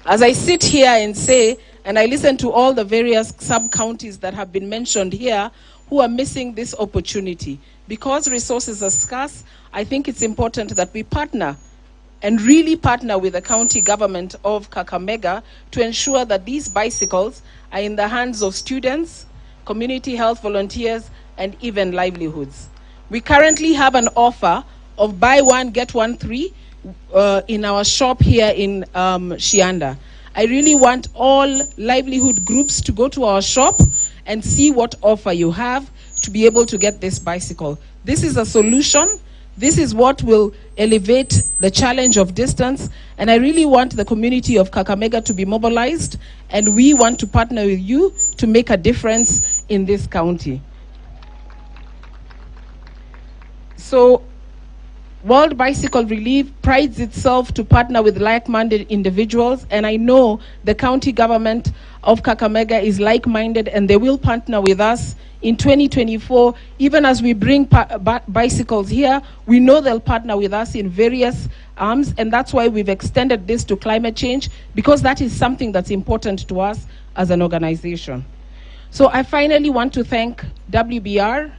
As I sit here and say, and I listen to all the various sub-counties that have been mentioned here who are missing this opportunity. Because resources are scarce, I think it's important that we partner and really partner with the county government of Kakamega to ensure that these bicycles are in the hands of students, community health volunteers, and even livelihoods. We currently have an offer of buy one, get one free in our shop here in Shianda. I really want all livelihood groups to go to our shop and see what offer you have to be able to get this bicycle. This is a solution. This is what will elevate the challenge of distance, and I really want the community of Kakamega to be mobilized, and we want to partner with you to make a difference in this county. So, World Bicycle Relief prides itself to partner with like-minded individuals, and I know the county government of Kakamega is like-minded, and they will partner with us in 2024. Even as we bring bicycles here, we know they'll partner with us in various arms, and that's why we've extended this to climate change, because that is something that's important to us as an organization. So I finally want to thank WBR,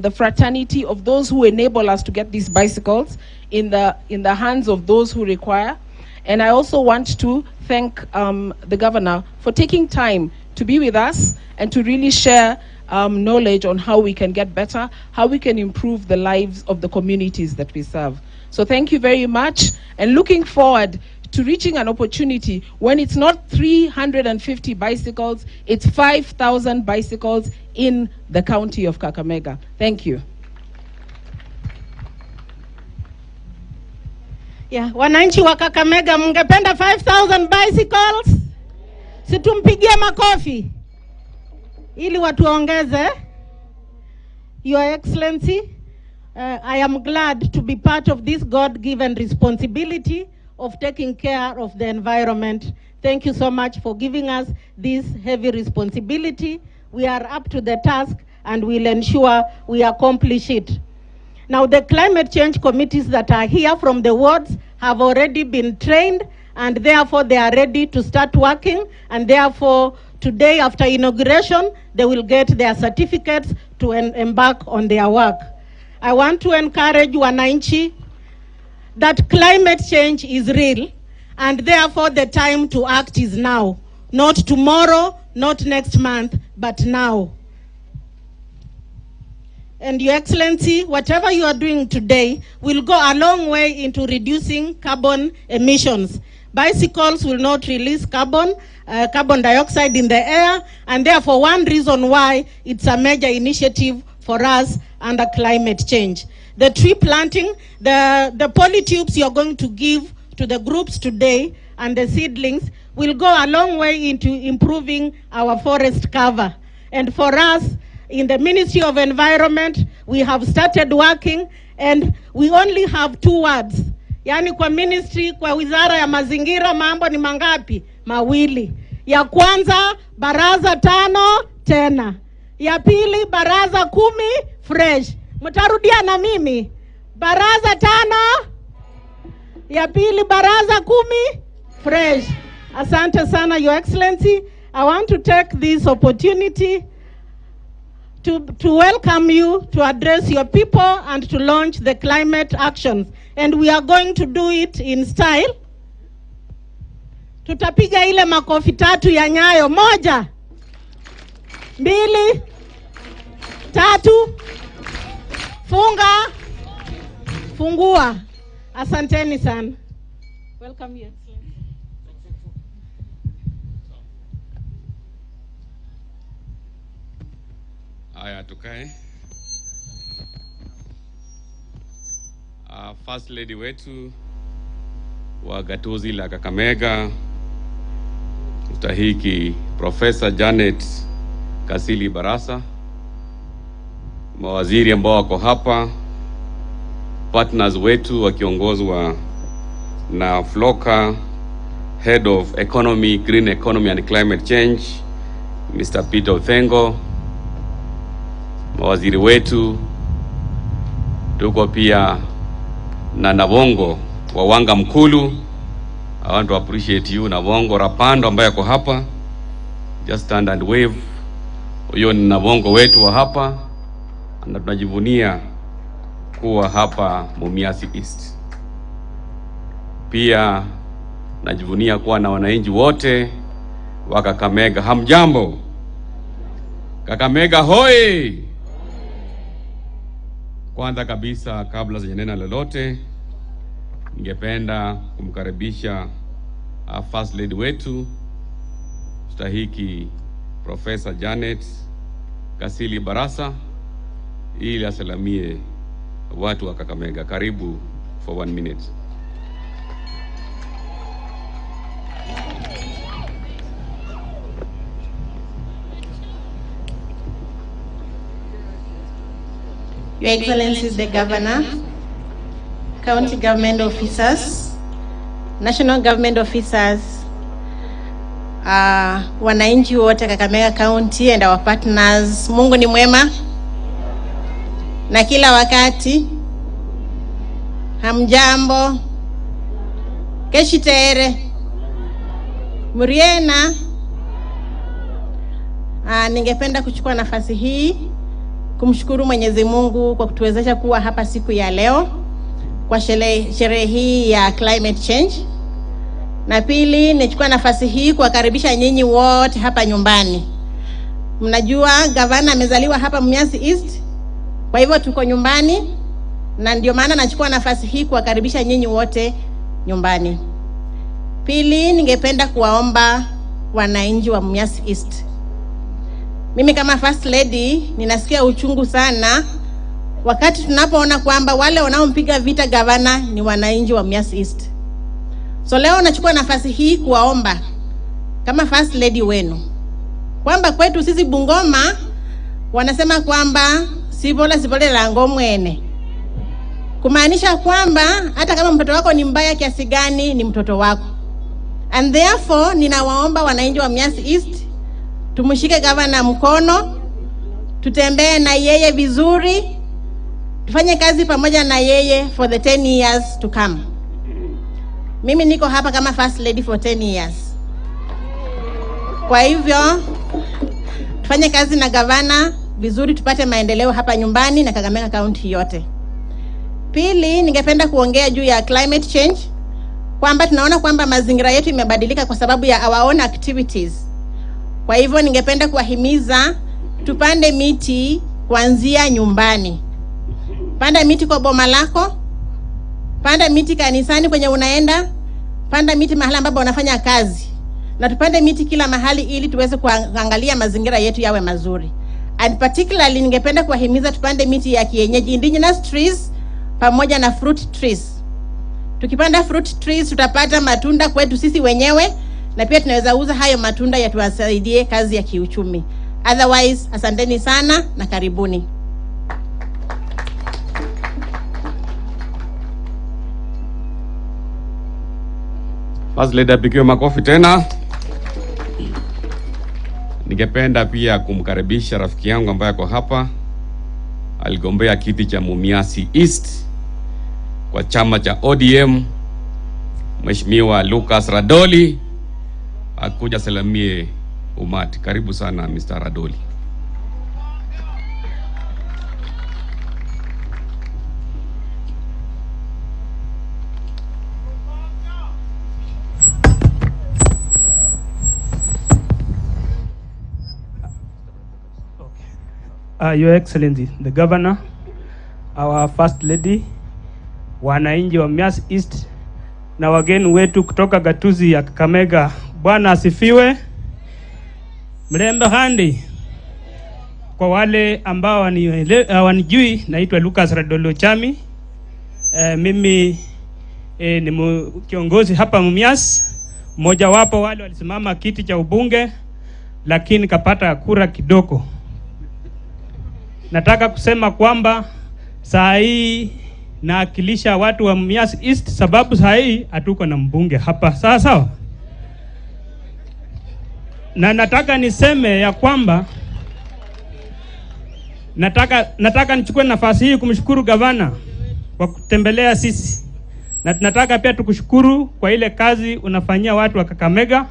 the fraternity of those who enable us to get these bicycles in the hands of those who require. And I also want to thank the governor for taking time to be with us and to really share knowledge on how we can get better, how we can improve the lives of the communities that we serve. So thank you very much, and looking forward to reaching an opportunity when it's not 350 bicycles, it's 5,000 bicycles in the county of Kakamega. Thank you. Yeah, wananchi wa Kakamega, mungependa 5,000 bicycles? Situmpigie makofi ili watuongeze. Your Excellency, I am glad to be part of this God-given responsibility of taking care of the environment. Thank you so much for giving us this heavy responsibility. We are up to the task and we'll ensure we accomplish it. Now, the climate change committees that are here from the wards have already been trained, and therefore they are ready to start working, and therefore today after inauguration they will get their certificates to embark on their work. I want to encourage wananchi that climate change is real, and therefore the time to act is now. Not tomorrow, not next month, but now. And Your Excellency, whatever you are doing today will go a long way into reducing carbon emissions. Bicycles will not release carbon dioxide in the air, and therefore one reason why it's a major initiative for us under climate change. The tree planting, the polytubes you're going to give to the groups today and the seedlings will go a long way into improving our forest cover. And for us, in the Ministry of Environment, we have started working, and we only have 2 words. Yani kwa ministry, kwa wizara ya mazingira, mambo ni mangapi? Mawili. Ya kwanza, baraza 5 tena. Ya pili, baraza 10 fresh. Mtarudia na mimi. Baraza 5. Ya pili, baraza 10 fresh. Asante sana, Your Excellency. I want to take this opportunity to welcome you, to address your people, and to launch the climate actions. And we are going to do it in style. Tutapiga ile makofi 3 ya nyayo. 1, 2, 3. Funga. Fungua. Asanteni sana. Welcome, Your Excellency. Aya, tukae. First Lady wetu wa gatuzi la Kakamega, mstahiki Professor Janet Kasili Barasa, mawaziri ambao wako hapa, partners wetu wakiongozwa na Floka, Head of Economy, Green Economy and Climate Change, Mr. Peter Othengo, mawaziri wetu, tuko pia na Nabongo wa Wanga Mkulu, I want to appreciate you Nabongo Rapando ambaye yako hapa. Just stand and wave. Huyo ni Nabongo wetu wa hapa. Na tunajivunia kuwa hapa Mumias East. Pia najivunia kuwa na wananchi wote wa Kakamega. Hamjambo? Kakamega hoi! Kwanza kabisa, kabla sijanena lolote, ningependa kumkaribisha First Lady wetu Stahiki Professor Janet Kasili Barasa ili asalamie watu wa Kakamega. Karibu for 1 minute. Your Excellencies the Governor, County Government Officers, National Government Officers, wananchi wote Kakamega County and our partners, Mungu ni mwema na kila wakati. Hamjambo, keshitere, muriena. Ningependa kuchukua nafasi hii kumshukuru Mwenyezi Mungu kwa kutuwezesha kuwa hapa siku ya leo kwa sherehe hii ya climate change. Na pili, nichukua nafasi hii kuwakaribisha nyinyi wote hapa nyumbani. Mnajua gavana amezaliwa hapa Mumias East, kwa hivyo tuko nyumbani, na ndio maana nachukua nafasi hii kuwakaribisha nyinyi wote nyumbani. Pili, ningependa kuwaomba wananchi wa Mumias East. Mimi kama First Lady ninasikia uchungu sana wakati tunapoona kwamba wale wanaompiga vita gavana ni wananchi wa Mumias East. So leo nachukua nafasi hii kuwaomba kama First Lady wenu kwamba kwetu sisi Bungoma wanasema kwamba sibole lango mwene, kumaanisha kwamba hata kama mtoto wako ni mbaya kiasi gani ni mtoto wako. And therefore ninawaomba wananchi wa Mumias East tumshike gavana mkono, tutembee na yeye vizuri, tufanye kazi pamoja na yeye for the 10 years to come. Mimi niko hapa kama First Lady for 10 years. Kwa hivyo tufanye kazi na gavana vizuri, tupate maendeleo hapa nyumbani na Kakamega County yote. Pili, ningependa kuongea juu ya climate change, kwamba tunaona kwamba mazingira yetu imebadilika kwa sababu ya our own activities. Kwa hivyo ningependa kuwahimiza tupande miti kuanzia nyumbani. Panda miti kwa boma lako, panda miti kanisani kwenye unaenda, panda miti mahali ambapo unafanya kazi. Na tupande miti kila mahali ili tuweze kuangalia mazingira yetu yawe mazuri. And particularly ningependa kuwahimiza tupande miti ya kienyeji, indigenous trees pamoja na fruit trees. Tukipanda fruit trees tutapata matunda kwetu sisi wenyewe, na pia tunaweza uza hayo matunda yatuwasaidie kazi ya kiuchumi. Otherwise, asanteni sana na karibuni. First Lady apigiwe makofi tena. Ningependa pia kumkaribisha rafiki yangu ambaye ako hapa. Aligombea kiti cha Mumias East kwa chama cha ODM, Mheshimiwa Lucas Radoli, akuja salamie umati. Karibu sana Mr. Radoli. Your Excellency, the Governor, our First Lady, wananchi wa Mumias East na wageni wetu kutoka gatuzi ya Kakamega, Bwana asifiwe. Mlembe handi. Kwa wale ambao wanijui, naitwa Lucas Radolo Chami. Mimi ni kiongozi hapa Mumias. Mmoja wapo wale walisimama kiti cha ubunge lakini kapata kura kidogo. Nataka kusema kwamba saa hii naakilisha watu wa Mumias East, sababu saa hii hatuko na mbunge hapa. Sawa. Na nataka niseme ya kwamba nataka nichukue nafasi hii kumshukuru gavana kwa kutembelea sisi. na tunataka pia tukushukuru kwa ile kazi unafanyia watu wa Kakamega,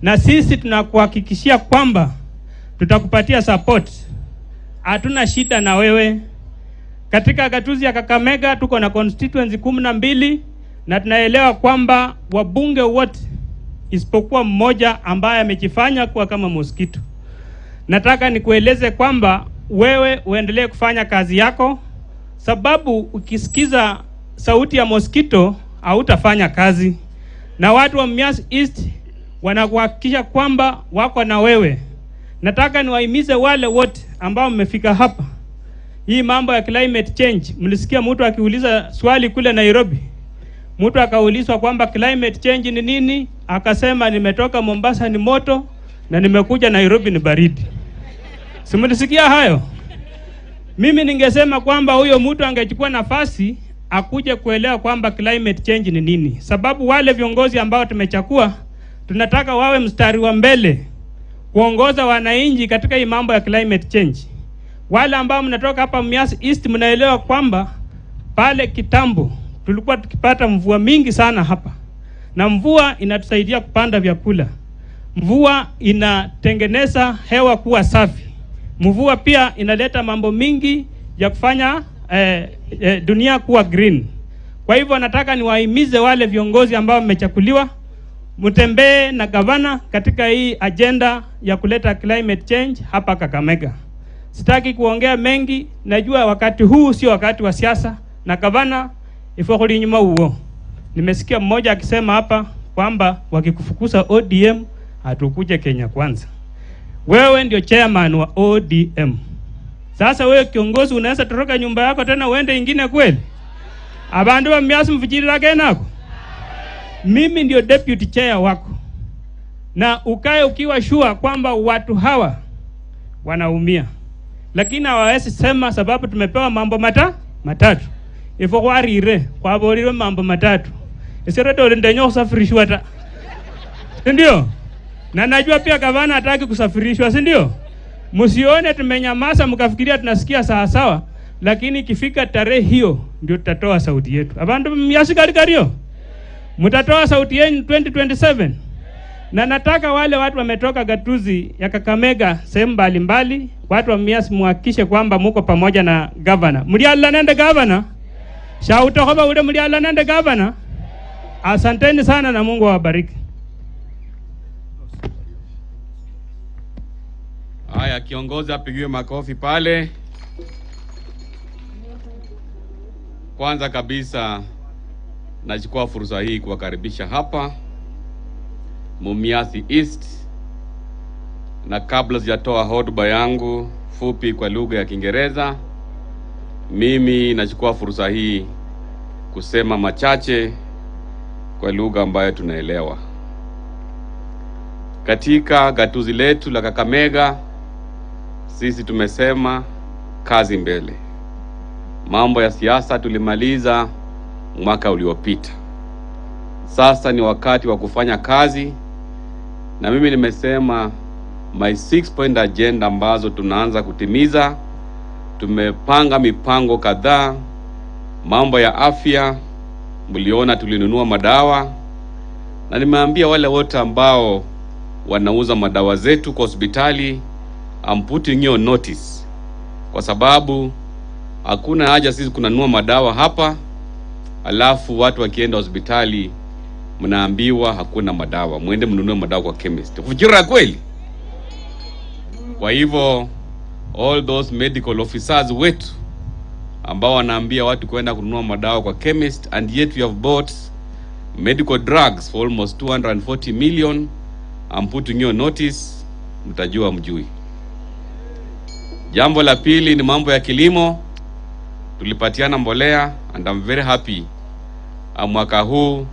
na sisi tunakuhakikishia kwamba tutakupatia support. Hatuna shida na wewe. Katika gatuzi ya Kakamega tuko na constituency 12 na tunaelewa kwamba wabunge wote isipokuwa mmoja ambaye amejifanya kuwa kama mosquito. Nataka nikueleze kwamba wewe uendelee kufanya kazi yako, sababu ukisikiza sauti ya mosquito hautafanya kazi. Na watu wa Mumias East wanakuhakikisha kwamba wako na wewe. Nataka niwahimize wale wote ambao mmefika hapa. Hii mambo ya climate change, mlisikia mtu akiuliza swali kule Nairobi. Mtu akaulizwa kwamba climate change ni nini? Akasema nimetoka Mombasa ni moto na nimekuja Nairobi ni baridi. Simulisikia hayo? Mimi ningesema kwamba huyo mtu angechukua nafasi akuje kuelewa kwamba climate change ni nini. Sababu wale viongozi ambao tumechagua tunataka wawe mstari wa mbele kuongoza wananchi katika hii mambo ya climate change. Wale ambao mnatoka hapa Mumias East mnaelewa kwamba pale kitambo tulikuwa tukipata mvua mingi sana hapa. Na mvua inatusaidia kupanda vyakula. Mvua inatengeneza hewa kuwa safi. Mvua pia inaleta mambo mingi ya kufanya dunia kuwa green. Kwa hivyo nataka niwahimize wale viongozi ambao mmechakuliwa, mtembee na gavana katika hii agenda ya kuleta climate change hapa Kakamega. Sitaki kuongea mengi, najua wakati huu sio wakati wa siasa, na gavana ifokuli nyuma huo. Nimesikia mmoja akisema hapa kwamba wakikufukuza ODM hatukuje Kenya kwanza. Wewe ndio chairman wa ODM. Sasa wewe kiongozi unaweza toroka nyumba yako tena uende ingine kweli? Abandu wa Mumias mfikirira kenako. Mimi ndio deputy chair wako. Na ukae ukiwa sure kwamba watu hawa wanaumia. Lakini hawawezi sema sababu tumepewa mambo matatu. Ifo kwarire kwa borire mambo matatu. Isere dole ndenyo kusafirishwa ta. Ndio? Na najua pia gavana hataki kusafirishwa, si ndio? Msione tumenyamaza mkafikiria tunasikia sawa sawa, lakini ikifika tarehe hiyo ndio tutatoa sauti yetu. Abandu myasikariyo. Mtatoa sauti yenu 2027. Na nataka wale watu wametoka gatuzi ya Kakamega sehemu mbalimbali, watu wa Mumias muhakikishe kwamba muko pamoja na gavana. Mliala nende gavana? Shauta hoba ule mliala nende gavana? Asanteni sana na Mungu awabariki. Haya, kiongozi apigiwe makofi pale. Kwanza kabisa nachukua fursa hii kuwakaribisha hapa Mumias East, na kabla sijatoa hotuba yangu fupi kwa lugha ya Kiingereza, mimi nachukua fursa hii kusema machache kwa lugha ambayo tunaelewa. Katika gatuzi letu la Kakamega sisi tumesema kazi mbele. Mambo ya siasa tulimaliza mwaka uliopita. Sasa ni wakati wa kufanya kazi, na mimi nimesema my 6-point agenda ambazo tunaanza kutimiza. Tumepanga mipango kadhaa. Mambo ya afya, mliona tulinunua madawa, na nimeambia wale wote ambao wanauza madawa zetu kwa hospitali, I'm putting you on notice, kwa sababu hakuna haja sisi kununua madawa hapa alafu watu wakienda hospitali mnaambiwa hakuna madawa, muende mnunue madawa kwa chemist. Kufujira kweli? Kwa hivyo all those medical officers wetu ambao wanaambia watu kwenda kununua madawa kwa chemist, and yet we have bought medical drugs for almost 240 million, I'm putting you on notice, mtajua mjui. Jambo la pili ni mambo ya kilimo. Tulipatiana mbolea and I'm very happy. Mwaka huu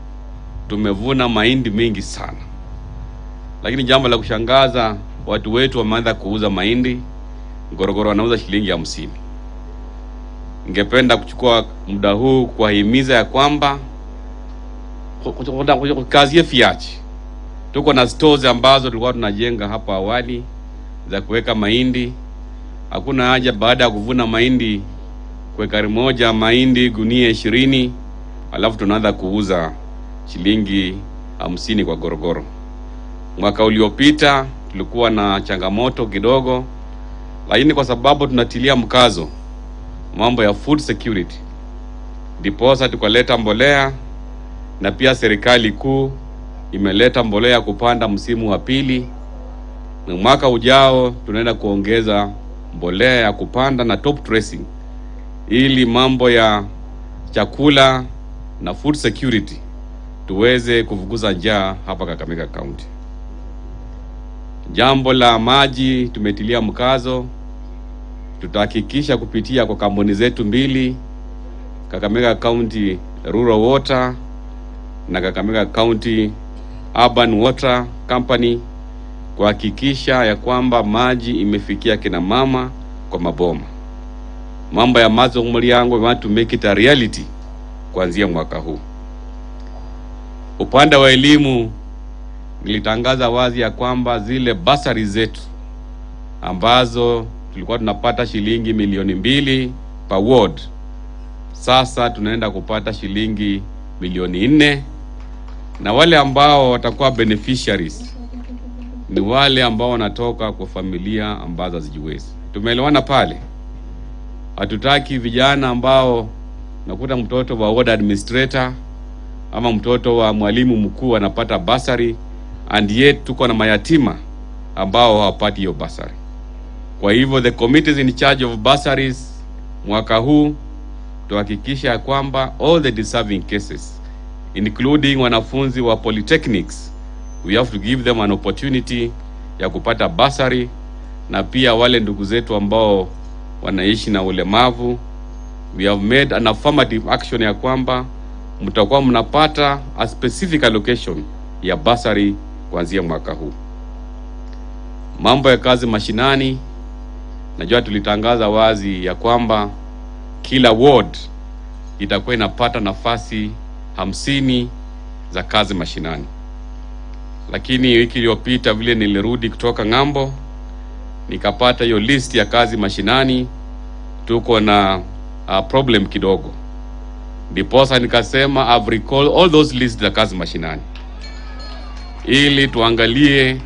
tumevuna mahindi mingi sana. Lakini jambo la kushangaza, watu wetu wameanza kuuza mahindi. Ngorogoro wanauza shilingi 50. Ningependa kuchukua muda huu kuwahimiza ya kwamba kazi ya fiachi. Tuko na stores ambazo tulikuwa tunajenga hapa awali za kuweka mahindi. Hakuna haja baada ya kuvuna mahindi kwa ekari moja mahindi gunia 20 alafu tunaanza kuuza shilingi 50 kwa gorogoro. Mwaka uliopita tulikuwa na changamoto kidogo, lakini kwa sababu tunatilia mkazo mambo ya food security, ndiposa tukaleta mbolea, na pia serikali kuu imeleta mbolea kupanda msimu wa pili, na mwaka ujao tunaenda kuongeza mbolea ya kupanda na top dressing, ili mambo ya chakula na food security tuweze kufukuza njaa hapa Kakamega County. Jambo la maji tumetilia mkazo, tutahakikisha kupitia kwa kampuni zetu mbili, Kakamega County Rural Water na Kakamega County Urban Water Company, kuhakikisha ya kwamba maji imefikia kina mama kwa maboma. Mambo ya mazo mliango, we want to make it a reality kuanzia mwaka huu. Upande wa elimu, nilitangaza wazi ya kwamba zile basari zetu ambazo tulikuwa tunapata shilingi milioni 2 per ward, sasa tunaenda kupata shilingi milioni 4, na wale ambao watakuwa beneficiaries ni wale ambao wanatoka kwa familia ambazo hazijiwezi. Tumeelewana pale? Hatutaki vijana ambao nakuta mtoto wa ward administrator ama mtoto wa mwalimu mkuu anapata basari, and yet tuko na mayatima ambao hawapati hiyo basari. Kwa hivyo the committees in charge of bursaries mwaka huu tuhakikisha kwamba all the deserving cases, including wanafunzi wa polytechnics, we have to give them an opportunity ya kupata bursary, na pia wale ndugu zetu ambao wanaishi na ulemavu, we have made an affirmative action ya kwamba mtakuwa mnapata a specific allocation ya bursary kuanzia mwaka huu. Mambo ya kazi mashinani, najua tulitangaza wazi ya kwamba kila ward itakuwa inapata nafasi 50 za kazi mashinani. Lakini wiki iliyopita vile nilirudi kutoka ng'ambo, nikapata hiyo list ya kazi mashinani, tuko na problem kidogo. Ndiposa nikasema I've recalled all those lists za kazi mashinani, ili tuangalie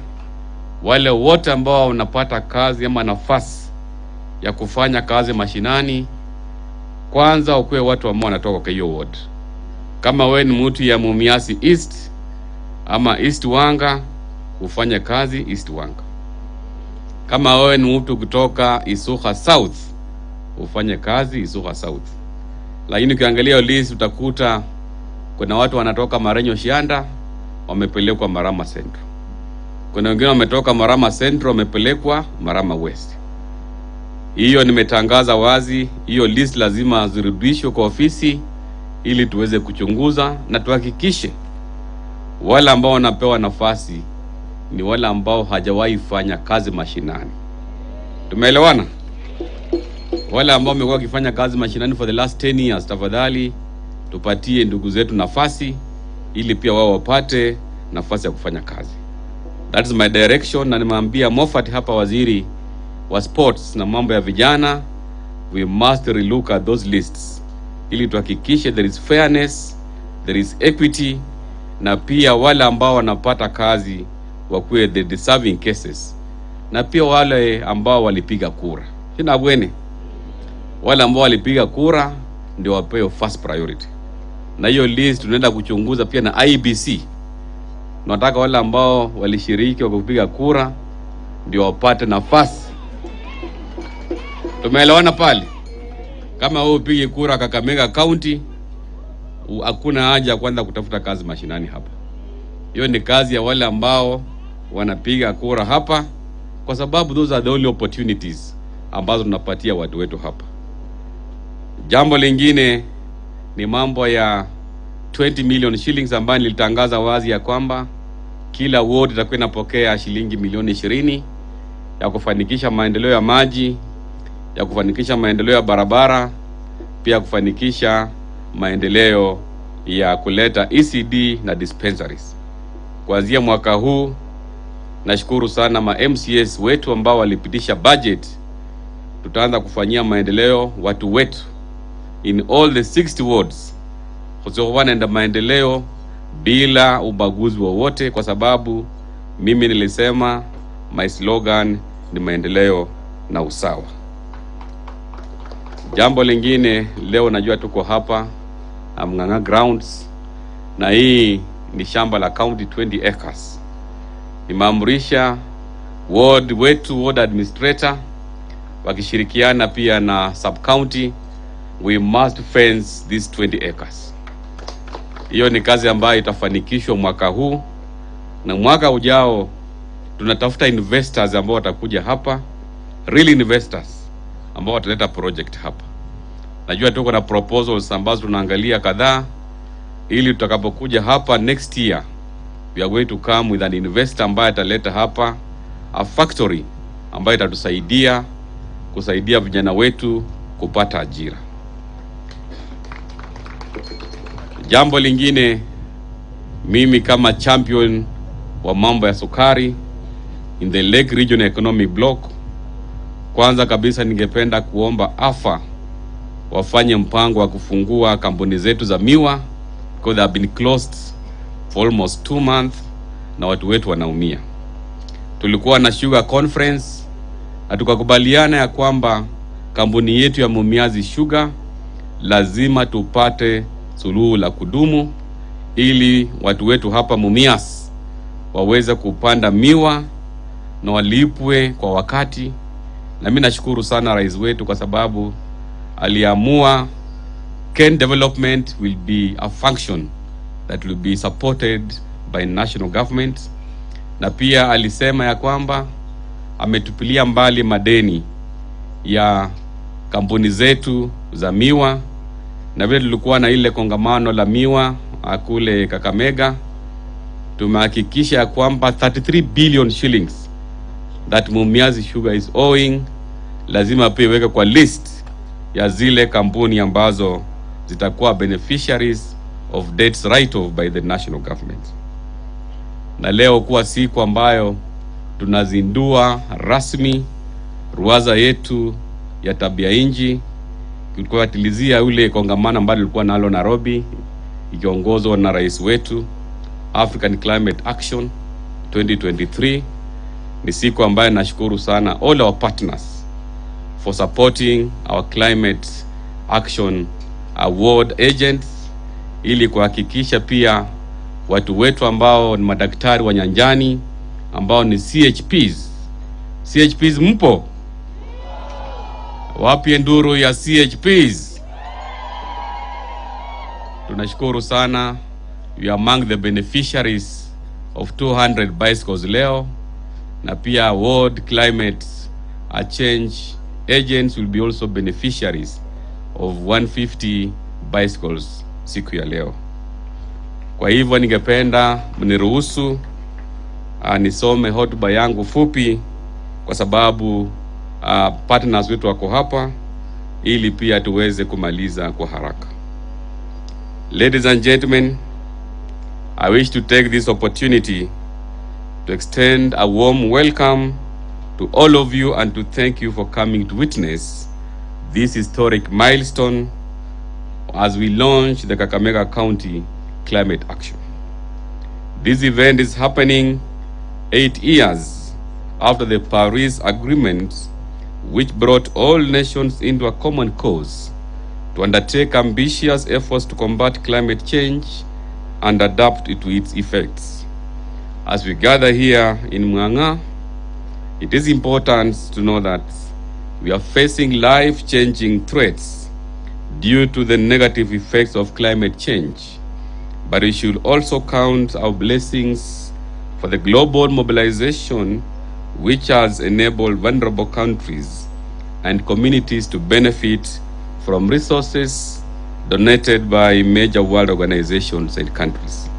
wale wote ambao wanapata kazi ama nafasi ya kufanya kazi mashinani. Kwanza ukue watu ambao wanatoka kwa hiyo ward. Kama wewe ni mtu ya Mumias East ama East Wanga, ufanye kazi East Wanga. Kama wewe ni mtu kutoka Isuha South, ufanye kazi Isuha South. Lakini ukiangalia list utakuta kuna watu wanatoka Marenyo Shianda wamepelekwa Marama Central. Kuna wengine wametoka Marama Central wamepelekwa Marama West. Hiyo nimetangaza wazi, hiyo list lazima zirudishwe kwa ofisi ili tuweze kuchunguza na tuhakikishe wale ambao wanapewa nafasi ni wale ambao hajawahi fanya kazi mashinani. Tumeelewana? Wale ambao wamekuwa wakifanya kazi mashinani for the last 10 years, tafadhali tupatie ndugu zetu nafasi ili pia wao wapate nafasi ya kufanya kazi. That is my direction, na nimeambia Moffat hapa, waziri wa sports na mambo ya vijana, we must relook at those lists ili tuhakikishe there is fairness, there is equity, na pia wale ambao wanapata kazi wakuwe the deserving cases, na pia wale ambao walipiga kura. Sina bwene, wale ambao walipiga kura ndio wapewe first priority. Na hiyo list tunaenda kuchunguza pia na IBC. Tunataka wale ambao walishiriki wa kupiga kura ndio wapate nafasi. Tumeelewana pale? Kama wewe upige kura Kakamega County, hakuna haja kwanza kutafuta kazi mashinani hapa. Hiyo ni kazi ya wale ambao wanapiga kura hapa, kwa sababu those are the only opportunities ambazo tunapatia watu wetu hapa. Jambo lingine ni mambo ya 20 million shillings ambayo nilitangaza wazi ya kwamba kila ward itakuwa inapokea shilingi milioni 20 ya kufanikisha maendeleo ya maji, ya kufanikisha maendeleo ya barabara, pia kufanikisha maendeleo ya kuleta ECD na dispensaries. Kuanzia mwaka huu nashukuru sana ma MCS wetu ambao walipitisha budget. Tutaanza kufanyia maendeleo watu wetu in all the 60 wards kusiokuwa na maendeleo bila ubaguzi wowote, kwa sababu mimi nilisema my slogan ni maendeleo na usawa. Jambo lingine, leo najua tuko hapa Mng'ang'a grounds, na hii ni shamba la county 20 acres. Nimeamrisha ward administrator wakishirikiana pia na sub county, we must fence these 20 acres. Hiyo ni kazi ambayo itafanikishwa mwaka huu, na mwaka ujao tunatafuta investors ambao watakuja hapa, real investors ambao wataleta project hapa. Najua tuko na proposals ambazo tunaangalia kadhaa, ili tutakapokuja hapa next year we are going to come with an investor ambaye ataleta hapa a factory ambayo itatusaidia kusaidia vijana wetu kupata ajira. Jambo lingine, mimi kama champion wa mambo ya sukari in the Lake Region Economic Block, kwanza kabisa ningependa kuomba AFA wafanye mpango wa kufungua kampuni zetu za miwa, because they have been closed for almost 2 months na watu wetu wanaumia. Tulikuwa na sugar conference na tukakubaliana ya kwamba kampuni yetu ya Mumias Sugar lazima tupate suluhu la kudumu, ili watu wetu hapa Mumias waweze kupanda miwa na walipwe kwa wakati. Na mimi nashukuru sana rais wetu kwa sababu aliamua Ken development will be a function that will be supported by national government, na pia alisema ya kwamba ametupilia mbali madeni ya kampuni zetu za miwa, na vile tulikuwa na ile kongamano la miwa kule Kakamega, tumehakikisha ya kwamba 33 billion shillings that Mumias Sugar is owing lazima pia iweke kwa list ya zile kampuni ambazo zitakuwa beneficiaries of debts write-off by the national government. Na leo kuwa siku ambayo tunazindua rasmi ruwaza yetu ya tabia inji, tulikuwatilizia ule kongamano ambalo lilikuwa nalo Nairobi ikiongozwa na rais wetu, African Climate Action 2023. Ni siku ambayo nashukuru sana all our partners for supporting our climate action award agents, ili kuhakikisha pia watu wetu ambao ni madaktari wa nyanjani ambao ni CHPs mpo? Wapi nduru ya CHPs? Tunashukuru sana. You are among the beneficiaries of 200 bicycles leo, na pia world climate change agents will be also beneficiaries of 150 bicycles siku ya leo. Kwa hivyo ningependa mniruhusu nisome hotuba yangu fupi, kwa sababu partners wetu wako hapa, ili pia tuweze kumaliza kwa haraka. Ladies and gentlemen, I wish to take this opportunity to extend a warm welcome to all of you and to thank you for coming to witness this historic milestone as we launch the Kakamega County Climate Action. This event is happening 8 years after the Paris Agreement, which brought all nations into a common cause to undertake ambitious efforts to combat climate change and adapt to its effects. As we gather here in Mng'ang'a, it is important to know that we are facing life-changing threats due to the negative effects of climate change, but we should also count our blessings for the global mobilization which has enabled vulnerable countries and communities to benefit from resources donated by major world organizations and countries.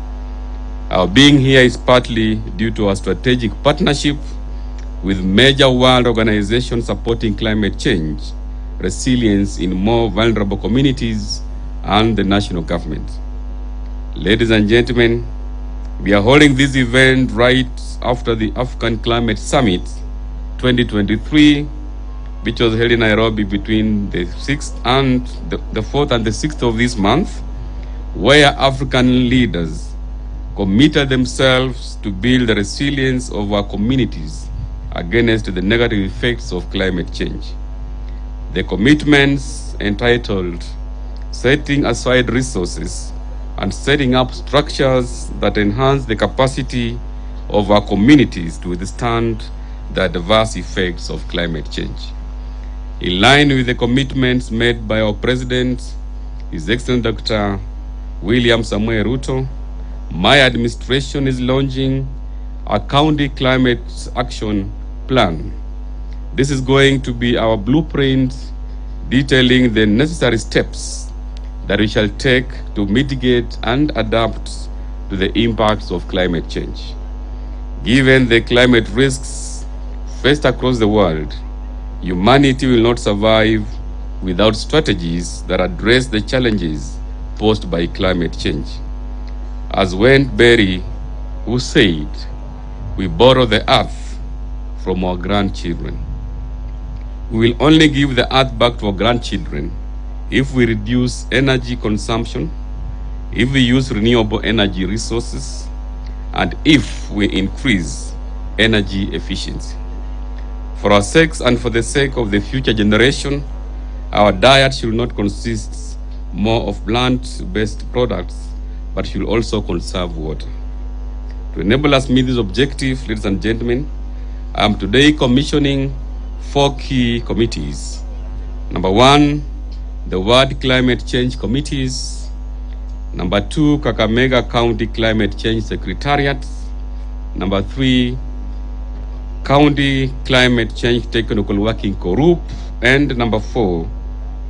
Our being here is partly due to our strategic partnership with major world organizations supporting climate change, resilience in more vulnerable communities, and the national government. Ladies and gentlemen, we are holding this event right after the African Climate Summit 2023, which was held in Nairobi between the 4th and the 6th of this month, where African leaders committed themselves to build the resilience of our communities against the negative effects of climate change. The commitments entitled Setting Aside Resources and Setting Up Structures that Enhance the Capacity of our communities to withstand the adverse effects of climate change. In line with the commitments made by our President, His Excellency Dr. William Samoei Ruto, my administration is launching a county climate action plan. This is going to be our blueprint detailing the necessary steps that we shall take to mitigate and adapt to the impacts of climate change. Given the climate risks faced across the world, humanity will not survive without strategies that address the challenges posed by climate change. As Wayne Berry, who said, "We borrow the earth from our grandchildren." We will only give the earth back to our grandchildren if we reduce energy consumption, if we use renewable energy resources, and if we increase energy efficiency. For our sakes and for the sake of the future generation, our diet should not consist more of plant-based products, but should also conserve water. To enable us meet this objective, ladies and gentlemen, I am today commissioning 4 key committees. Number 1, the World Climate Change Committees. Number 2, Kakamega County Climate Change Secretariat. Number 3, County Climate Change Technical Working Group. And number 4,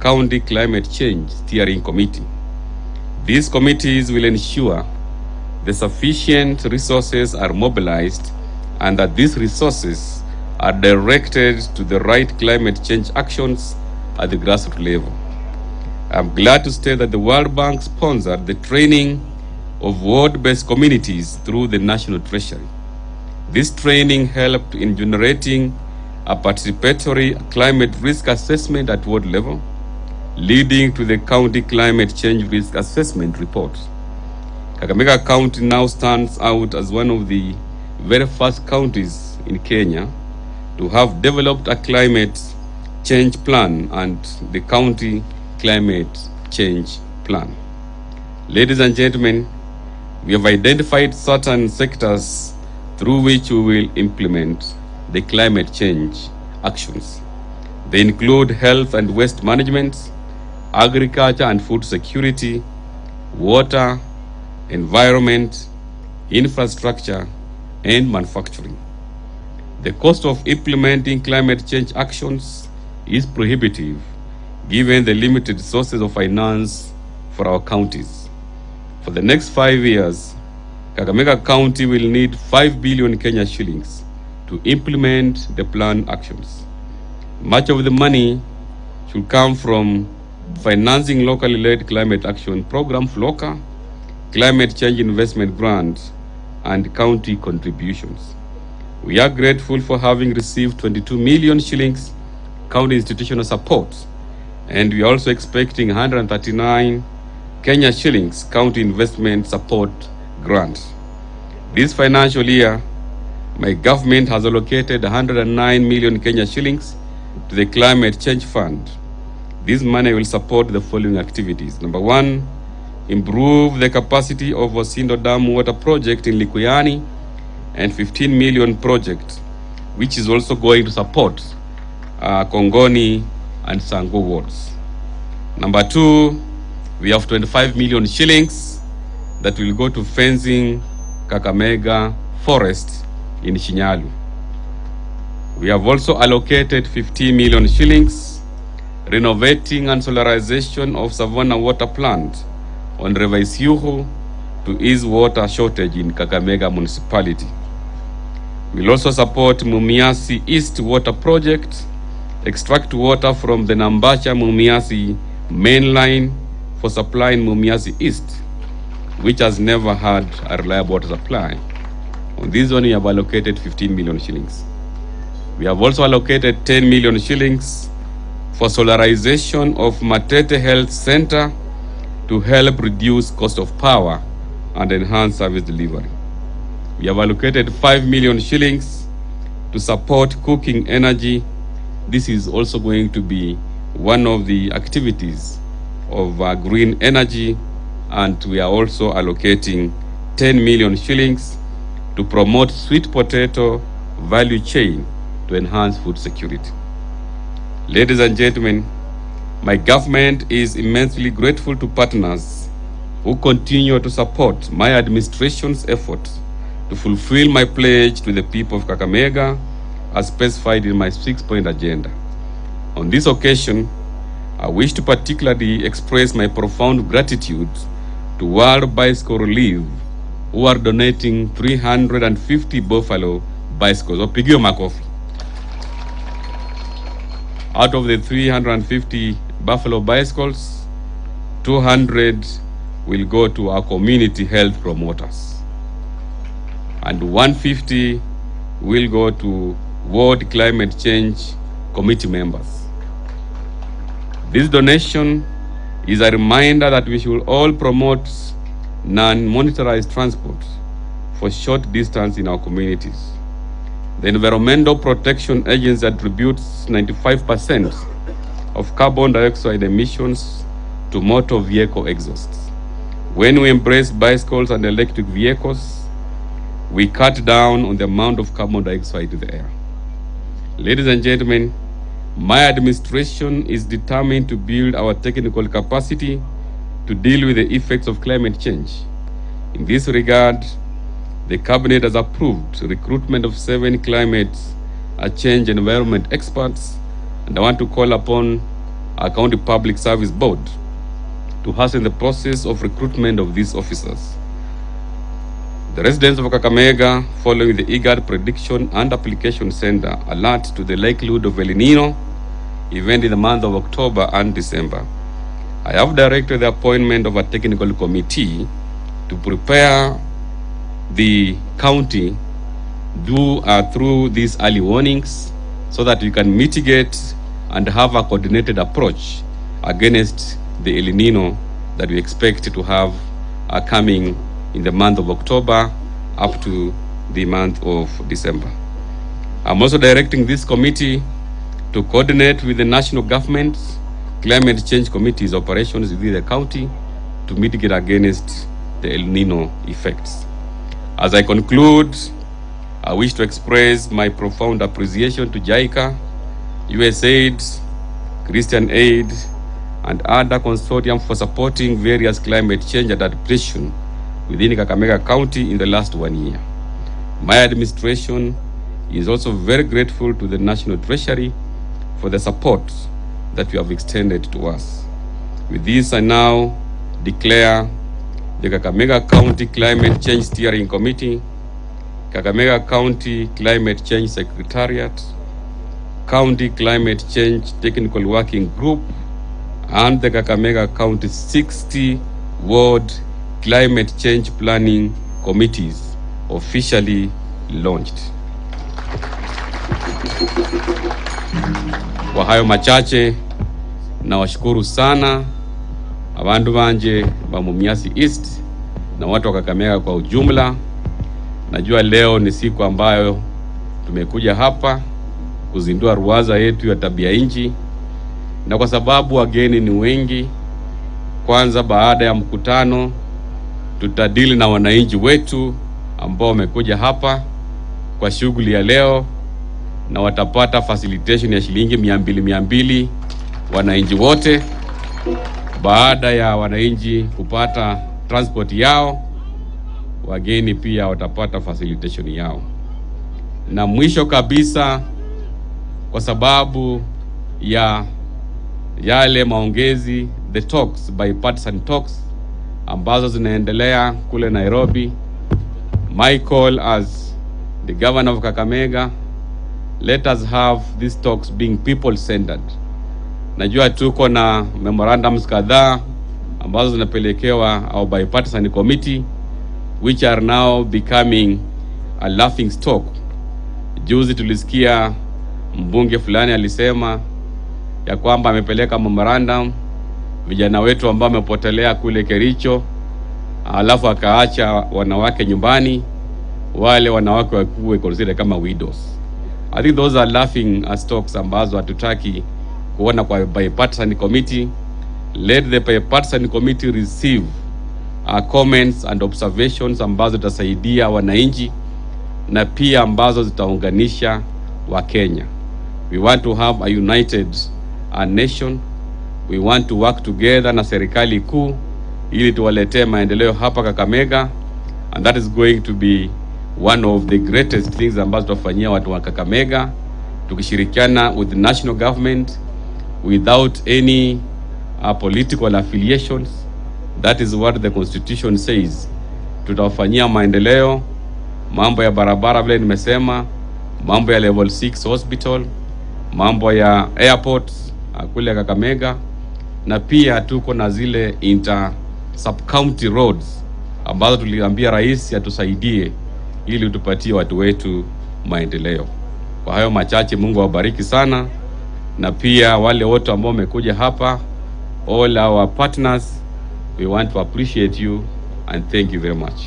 County Climate Change Steering Committee. These committees will ensure the sufficient resources are mobilized and that these resources are directed to the right climate change actions at the grassroots level. I'm glad to state that the World Bank sponsored the training of world-based communities through the National Treasury. This training helped in generating a participatory climate risk assessment at world level, leading to the County Climate Change Risk Assessment Report. Kakamega County now stands out as one of the very first counties in Kenya to have developed a climate change plan and the County Climate Change Plan. Ladies and gentlemen, we have identified certain sectors through which we will implement the climate change actions. They include health and waste management, agriculture and food security, water, environment, infrastructure, and manufacturing. The cost of implementing climate change actions is prohibitive given the limited sources of finance for our counties. For the next 5 years, Kakamega County will need 5 billion Kenya shillings to implement the planned actions. Much of the money should come from financing locally led climate action program FLOCA, climate change investment grants, and county contributions. We are grateful for having received 22 million shillings county institutional support, and we are also expecting 139 Kenya shillings county investment support grant. This financial year, my government has allocated 109 million Kenya shillings to the Climate Change Fund. This money will support the following activities. Number 1, improve the capacity of Osindo Dam water project in Likuyani and 15 million project, which is also going to support Kongoni and Sango wards. Number 2, we have 25 million shillings that will go to fencing Kakamega Forest in Shinyalu. We have also allocated 15 million shillings renovating and solarization of Savannah water plant on River Isyuhu to ease water shortage in Kakamega municipality. We'll also support Mumiasi East water project, extract water from the Nambacha-Mumiasi main line for supplying Mumiasi East, which has never had a reliable water supply. On this one, we have allocated 15 million shillings. We have also allocated 10 million shillings for solarization of Matete Health Center to help reduce cost of power and enhance service delivery. We have allocated 5 million shillings to support cooking energy. This is also going to be one of the activities of green energy, and we are also allocating 10 million shillings to promote sweet potato value chain to enhance food security. Ladies and gentlemen, my government is immensely grateful to partners who continue to support my administration's efforts to fulfill my pledge to the people of Kakamega as specified in my 6-point agenda. On this occasion, I wish to particularly express my profound gratitude to World Bicycle Relief, who are donating 350 buffalo bicycles. Opigio makofi. Out of the 350 buffalo bicycles, 200 will go to our community health promoters, and 150 will go to World Climate Change Committee members. This donation is a reminder that we should all promote non-monetized transport for short distance in our communities. The Environmental Protection Agency attributes 95% of carbon dioxide emissions to motor vehicle exhausts. When we embrace bicycles and electric vehicles, we cut down on the amount of carbon dioxide in the air. Ladies and gentlemen, my administration is determined to build our technical capacity to deal with the effects of climate change. In this regard, the Cabinet has approved recruitment of 7 climate change and environment experts, and I want to call upon our County Public Service Board to hasten the process of recruitment of these officers. The residents of Kakamega, following the IGAD Prediction and Application Center alert to the likelihood of El Nino event in the month of October and December, I have directed the appointment of a technical committee to prepare the county through these early warnings so that we can mitigate and have a coordinated approach against the El Nino that we expect to have coming in the month of October up to the month of December. I'm also directing this committee to coordinate with the national government's climate change committee's operations within the county to mitigate against the El Nino effects. As I conclude, I wish to express my profound appreciation to JICA, USAID, Christian Aid, and other consortium for supporting various climate change adaptation within Kakamega County in the last 1 year. My administration is also very grateful to the National Treasury for the support that you have extended to us. With this, I now declare the Kakamega County Climate Change Steering Committee, Kakamega County Climate Change Secretariat, County Climate Change Technical Working Group, and the Kakamega County 60 Ward Climate Change Planning Committees officially launched. Kwa hayo machache, na washukuru sana abandu banje ba Mumias East na watu wa Kakamega kwa ujumla. Najua leo ni siku ambayo tumekuja hapa kuzindua ruwaza yetu ya tabia nchi, na kwa sababu wageni ni wengi, kwanza baada ya mkutano tutadili na wananchi wetu ambao wamekuja hapa kwa shughuli ya leo, na watapata facilitation ya shilingi 200 wananchi wote. Baada ya wananchi kupata transport yao, wageni pia watapata facilitation yao. Na mwisho kabisa, kwa sababu ya yale maongezi, the talks, bipartisan talks ambazo zinaendelea kule Nairobi, my call as the governor of Kakamega, let us have these talks being people-centered. Najua tuko na memorandums kadhaa ambazo zinapelekewa our bipartisan committee, which are now becoming a laughing stock. Juzi tulisikia mbunge fulani alisema ya kwamba amepeleka memorandum vijana wetu ambao wamepotelea kule Kericho, alafu akaacha wanawake nyumbani, wale wanawake wakuwe considered kama widows. I think those are laughing stocks ambazo hatutaki kuona kwa bipartisan committee. Let the bipartisan committee receive comments and observations ambazo zitasaidia wananchi na pia ambazo zitaunganisha wa Kenya. We want to have a united nation. We want to work together na serikali kuu ili tuwaletee maendeleo hapa Kakamega, and that is going to be one of the greatest things ambazo tutafanyia watu wa Kakamega, tukishirikiana with the national government without any political affiliations. That is what the constitution says. Tutafanyia maendeleo, mambo ya barabara vile nimesema, mambo ya level 6 hospital, mambo ya airports kule Kakamega, na pia tuko na zile inter sub county roads ambazo tuliambia rais atusaidie ili tupatie watu wetu maendeleo. Kwa hayo machache, Mungu awabariki sana, na pia wale wote ambao wamekuja hapa, all our partners, we want to appreciate you and thank you very much.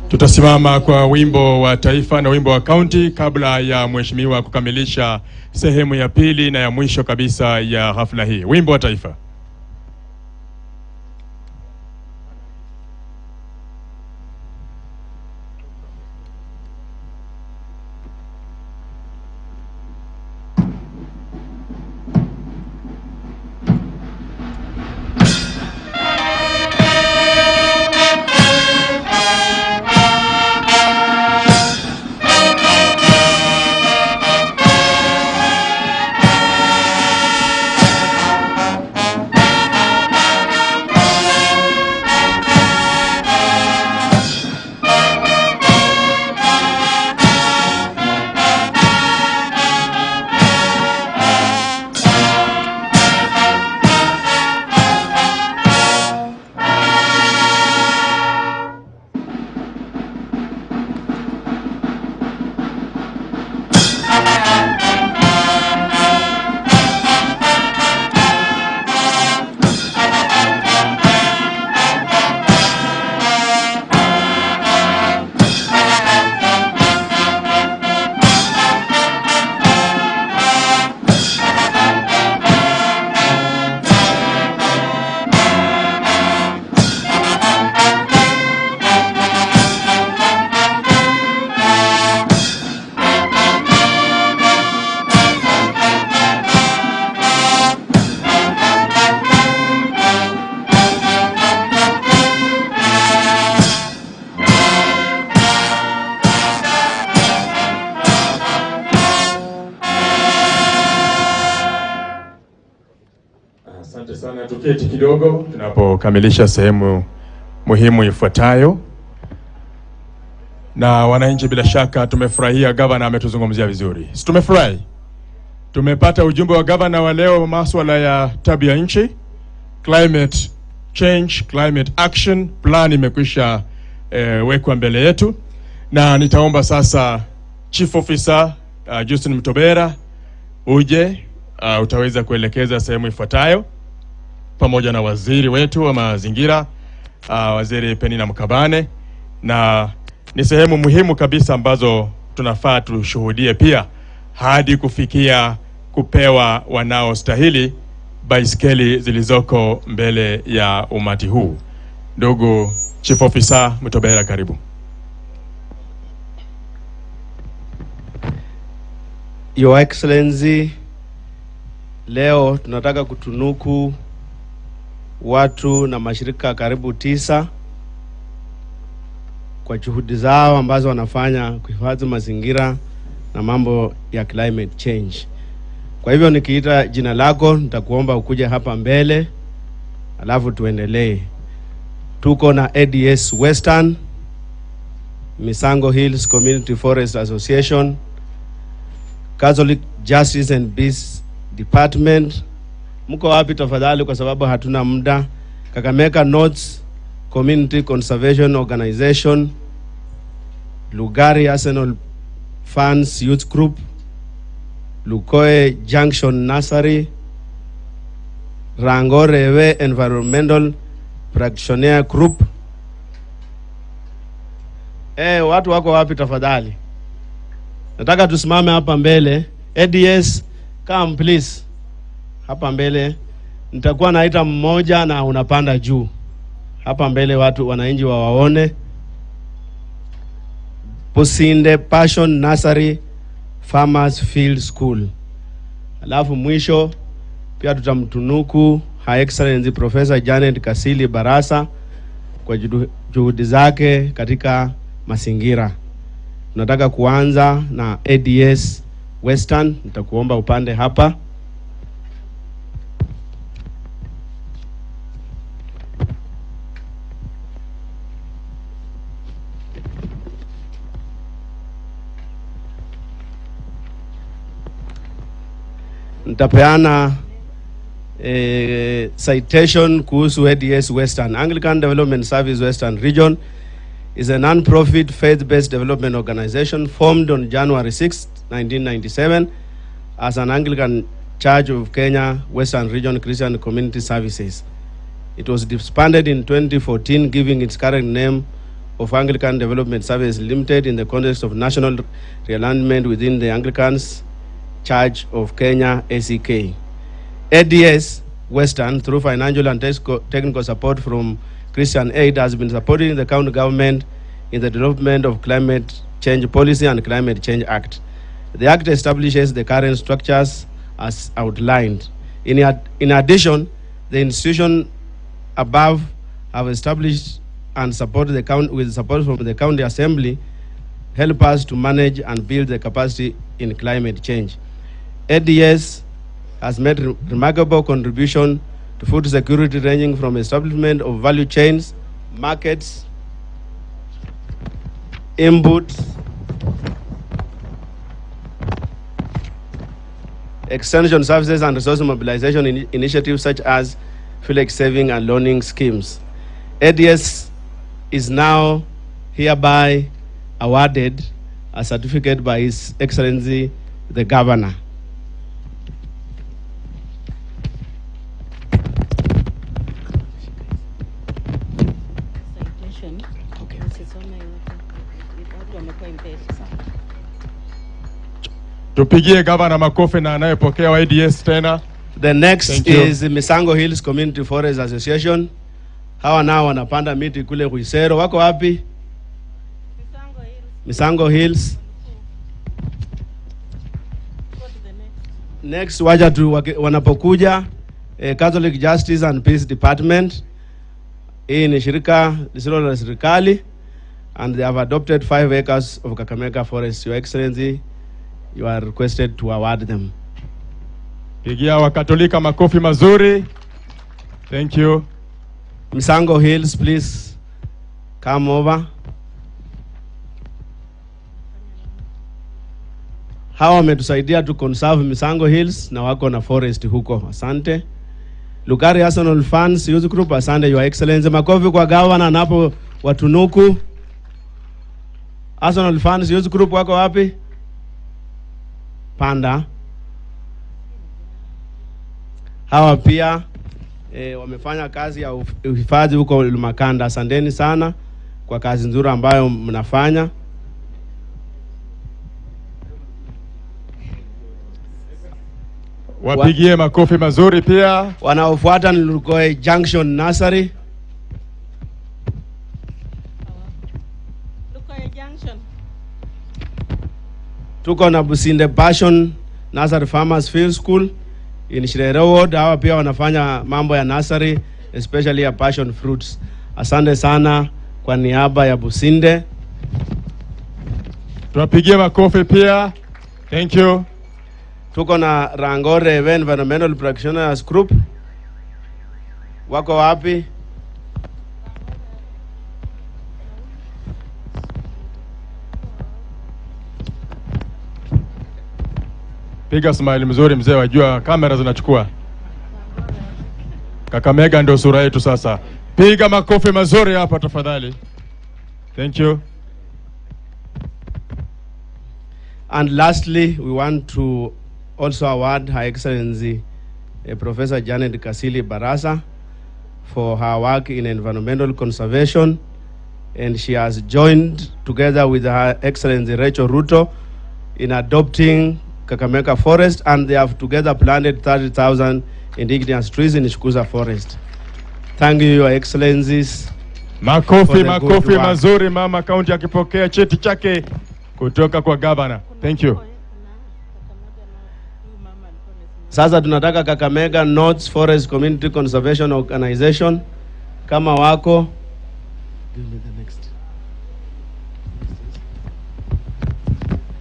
Tutasimama kwa wimbo wa taifa na wimbo wa county kabla ya mheshimiwa kukamilisha sehemu ya pili na ya mwisho kabisa ya hafla hii. Wimbo wa taifa. Asante sana, tuketi kidogo tunapokamilisha sehemu muhimu ifuatayo. Na wananchi, bila shaka tumefurahia gavana ametuzungumzia vizuri. Si tumefurahi? Tumepata ujumbe wa gavana wa leo, masuala ya tabia nchi, climate change, climate action plan imekwisha wekwa mbele yetu, na nitaomba sasa Chief Officer Justin Mtobera uje utaweza kuelekeza sehemu ifuatayo pamoja na waziri wetu wa mazingira Waziri Penina Mkabane, na ni sehemu muhimu kabisa ambazo tunafaa tushuhudie pia hadi kufikia kupewa wanaostahili baiskeli zilizoko mbele ya umati huu. Ndugu Chief Officer Mtobera, karibu. Your Excellency, leo tunataka kutunuku watu na mashirika karibu 9 kwa juhudi zao ambazo wanafanya kuhifadhi mazingira na mambo ya climate change. Kwa hivyo nikiita jina lako nitakuomba ukuje hapa mbele alafu tuendelee. Tuko na ADS Western, Misango Hills Community Forest Association, Catholic Justice and Peace Department. Mko wapi tafadhali kwa sababu hatuna muda? Kakamega North Community Conservation Organization, Lugari Arsenal Fans Youth Group, Lukoe Junction Nursery, Rangorewe Environmental Practitioner Group. Watu wako wapi tafadhali? Nataka tusimame hapa mbele. ADS, come please. Hapa mbele. Nitakuwa naita mmoja na unapanda juu. Hapa mbele watu wananchi wawaone. Businde Passion Nursery Farmers Field School. Alafu mwisho pia tutamtunuku Her Excellency Professor Janet Kasili Barasa kwa juhudi zake katika mazingira. Tunataka kuanza na ADS Western. Nitakuomba upande hapa. Nitapeana citation kuhusu ADS Western. Anglican Development Service Western Region is a non-profit faith-based development organization formed on January 6, 1997 as an Anglican Church of Kenya Western Region Christian Community Services. It was disbanded in 2014, giving its current name of Anglican Development Service Limited in the context of national realignment within the Anglicans Church of Kenya, ACK. ADS Western, through financial and technical support from Christian Aid, has been supporting the county government in the development of climate change policy and climate change act. The act establishes the current structures as outlined. In addition, the institution above have established and support the county with support from the county assembly, help us to manage and build the capacity in climate change. ADS has made remarkable contribution to food security, ranging from establishment of value chains, markets, inputs, extension services, and resource mobilization initiatives such as flex saving and loaning schemes. ADS is now hereby awarded a certificate by His Excellency the Governor. Tupigie gavana makofi na anayepokea wa ADS tena. The next is Misango Hills Community Forest Association. Hawa nao wanapanda miti kule Kuisero. Wako wapi? Misango Hills. Next waja tu wanapokuja Catholic Justice and Peace Department. Hii ni shirika lisilo la serikali, and they have adopted 5 acres of Kakamega Forest. Your Excellency, you are requested to award them. Pigia wa Katolika makofi mazuri. Thank you. Misango Hills, please come over. Hawa wametusaidia to conserve Misango Hills na wako na forest huko. Asante. Lugari Arsenal Fans Youth Group, asante Your Excellency. Makofi kwa gavana napo watunuku. Arsenal Fans Youth Group wako wapi? Panda. Hawa pia wamefanya kazi ya uhifadhi huko Lumakanda. Asanteni sana kwa kazi nzuri ambayo mnafanya. Wapigie makofi mazuri pia. Wanaofuata ni Lugoe Junction Nursery. Lugoe Junction. Tuko na Businde Passion Nursery Farmers Field School in Shirere Road. Hawa pia wanafanya mambo ya nursery, especially ya passion fruits. Asante sana kwa niaba ya Businde. Tuwapigie makofi pia. Thank you. Tuko na Rangore Environmental Practitioners Group. Wako wapi? Piga smile mzuri mzee, wajua kamera zinachukua. Kakamega ndio sura yetu sasa. Piga makofi mazuri hapa tafadhali. Thank you. And lastly, we want to also award Her Excellency Professor Janet Kasili Barasa for her work in environmental conservation, and she has joined together with Her Excellency Rachel Ruto in adopting Kakamega Forest, and they have together planted 30,000 indigenous trees in Shukuza Forest. Thank you, Your Excellencies. Makofi mazuri, mama county akipokea cheti chake kutoka kwa governor. Thank you. Sasa tunataka Kakamega North Forest Community Conservation Organization kama wako. Give me the next.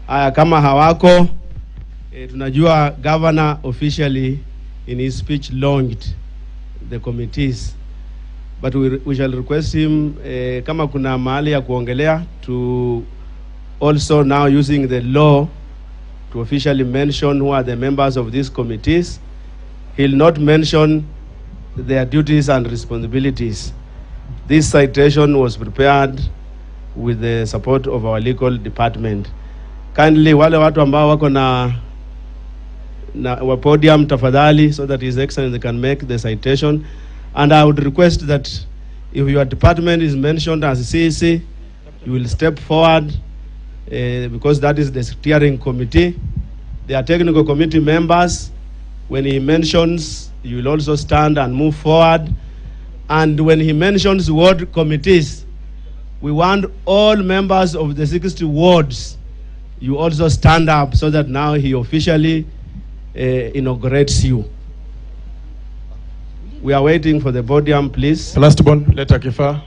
Aya, kama hawako, tunajua governor officially in his speech launched the committees, but we shall request him kama kuna mahali ya kuongelea to also now using the law to officially mention who are the members of these committees. He'll not mention their duties and responsibilities. This citation was prepared with the support of our legal department. Kindly, wale watu ambao wako na podium tafadhali, so that His Excellency can make the citation. And I would request that if your department is mentioned as CEC, you will step forward, because that is the steering committee. They are technical committee members. When he mentions, you will also stand and move forward. And when he mentions ward committees, we want all members of the 60 wards, you also stand up, so that now he officially inaugurates you. We are waiting for the podium, please. Last one, leta kifaa.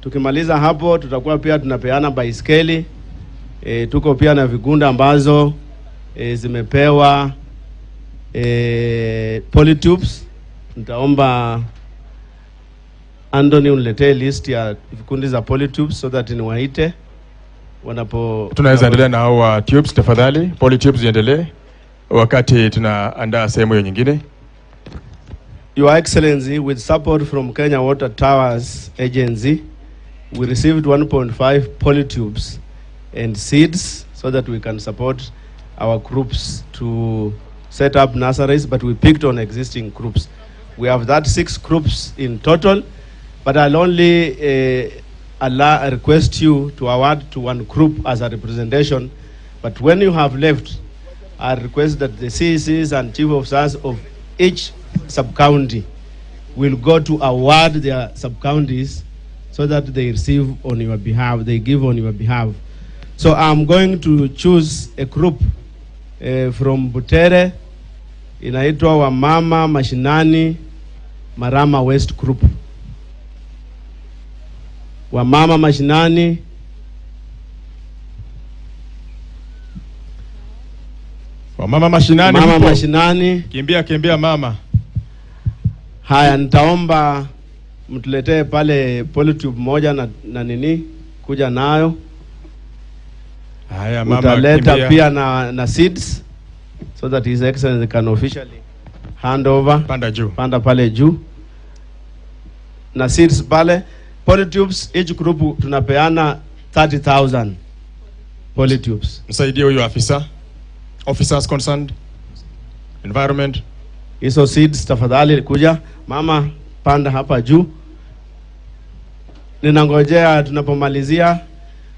Tukimaliza hapo tutakuwa pia tunapeana baiskeli. Tuko pia na vigunda ambazo zimepewa polytubes. Nitaomba Anthony uniletee list ya vikundi za polytubes so that niwaite wanapo. Tunaweza endelea na hawa tubes tafadhali, polytubes ziendelee wakati tunaandaa sehemu hiyo nyingine. Your Excellency, with support from Kenya Water Towers Agency, we received 1.5 polytubes and seeds so that we can support our groups to set up nurseries, but we picked on existing groups. We have that 6 groups in total, but I'll only request you to award to one group as a representation. But when you have left, I request that the CECs and chief officers of each sub-county will go to award their sub-counties so that they receive on your behalf, they give on your behalf. So I'm going to choose a group from Butere, inaitwa Wamama Mashinani Marama West Group. Wamama Mashinani. Wamama Mashinani. Mama Mashinani. Kimbia mama. Haya, nitaomba mtuletee pale polytube moja na nini kuja nayo. Haya mama, utaleta kimbia pia na seeds so that His Excellency can officially hand over. Panda pale juu na seeds pale. Polytubes, each group tunapeana 30,000 polytubes. Msaidie huyo afisa. Officers concerned, environment. Hizo seeds tafadhali kuja. Mama, panda hapa juu. Ninangojea tunapomalizia.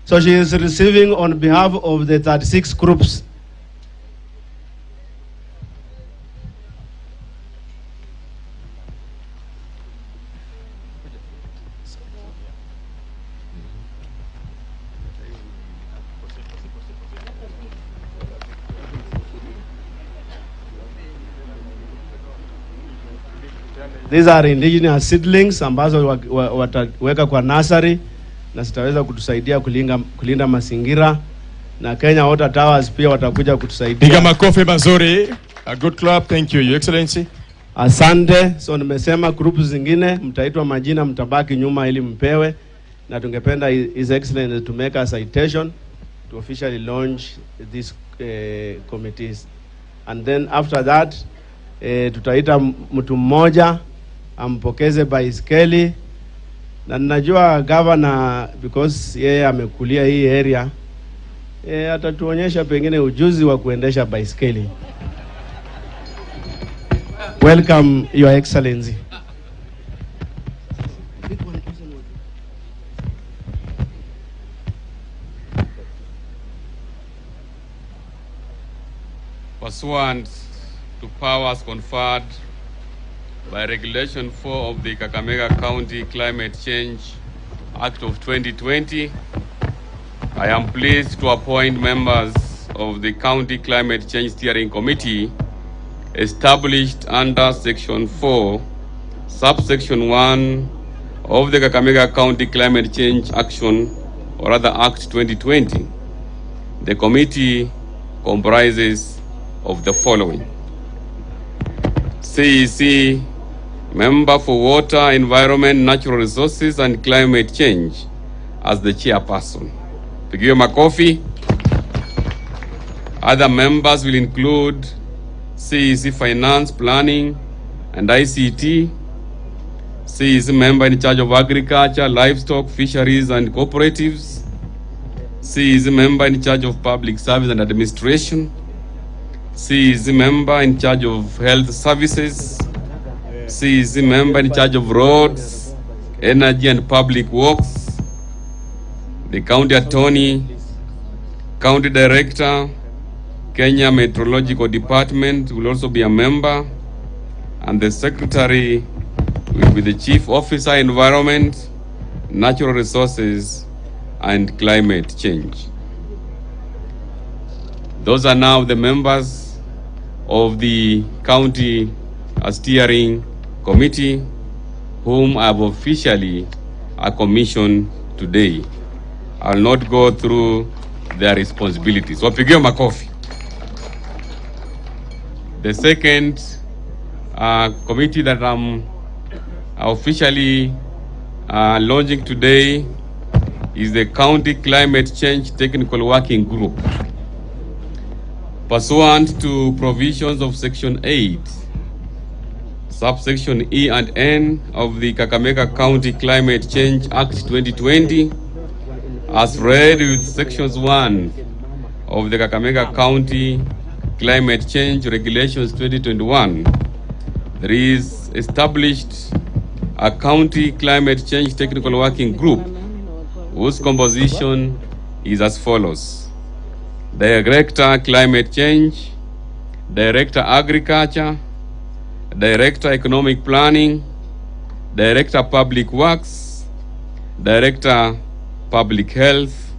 So she is receiving on behalf of the 36 groups. These are indigenous seedlings ambazo wataweka kwa nursery na sitaweza kutusaidia kulinda mazingira, na Kenya Water Towers pia watakuja kutusaidia. Piga makofi mazuri. A good club. Thank you, Your Excellency. Asante. So nimesema groups zingine mtaitwa majina, mtabaki nyuma ili mpewe, na tungependa His Excellency to make a citation to officially launch these committees, and then after that tutaita mtu mmoja ampokeze baiskeli, na ninajua governor because yeye amekulia hii area atatuonyesha pengine ujuzi wa kuendesha baiskeli. Welcome, Your Excellency. Pursuant to powers conferred by Regulation 4 of the Kakamega County Climate Change Act of 2020, I am pleased to appoint members of the County Climate Change Steering Committee established under Section 4, Subsection 1 of the Kakamega County Climate Change Action, or rather Act 2020. The committee comprises of the following: CEC Member for Water, Environment, Natural Resources and Climate Change as the chairperson. Pigiwe makofi. Other members will include CEC Finance, Planning and ICT, CEC member in charge of Agriculture, Livestock, Fisheries and Cooperatives, CEC member in charge of Public Service and Administration, CEC member in charge of Health Services, CEC member in charge of Roads, Energy and Public Works, the County Attorney, County Director, Kenya Meteorological Department will also be a member, and the Secretary will be the Chief Officer, Environment, Natural Resources and Climate Change. Those are now the members of the County Steering Committee, whom I have officially commissioned today. I will not go through their responsibilities. Wapigiwe makofi. The second committee that I'm officially launching today is the County Climate Change Technical Working Group. Pursuant to provisions of Section 8, Subsection E and N of the Kakamega County Climate Change Act 2020, as read with Sections 1 of the Kakamega County Climate Change Regulations 2021, there is established a County Climate Change Technical Working Group whose composition is as follows: Director Climate Change, Director Agriculture, Director Economic Planning, Director Public Works, Director Public Health,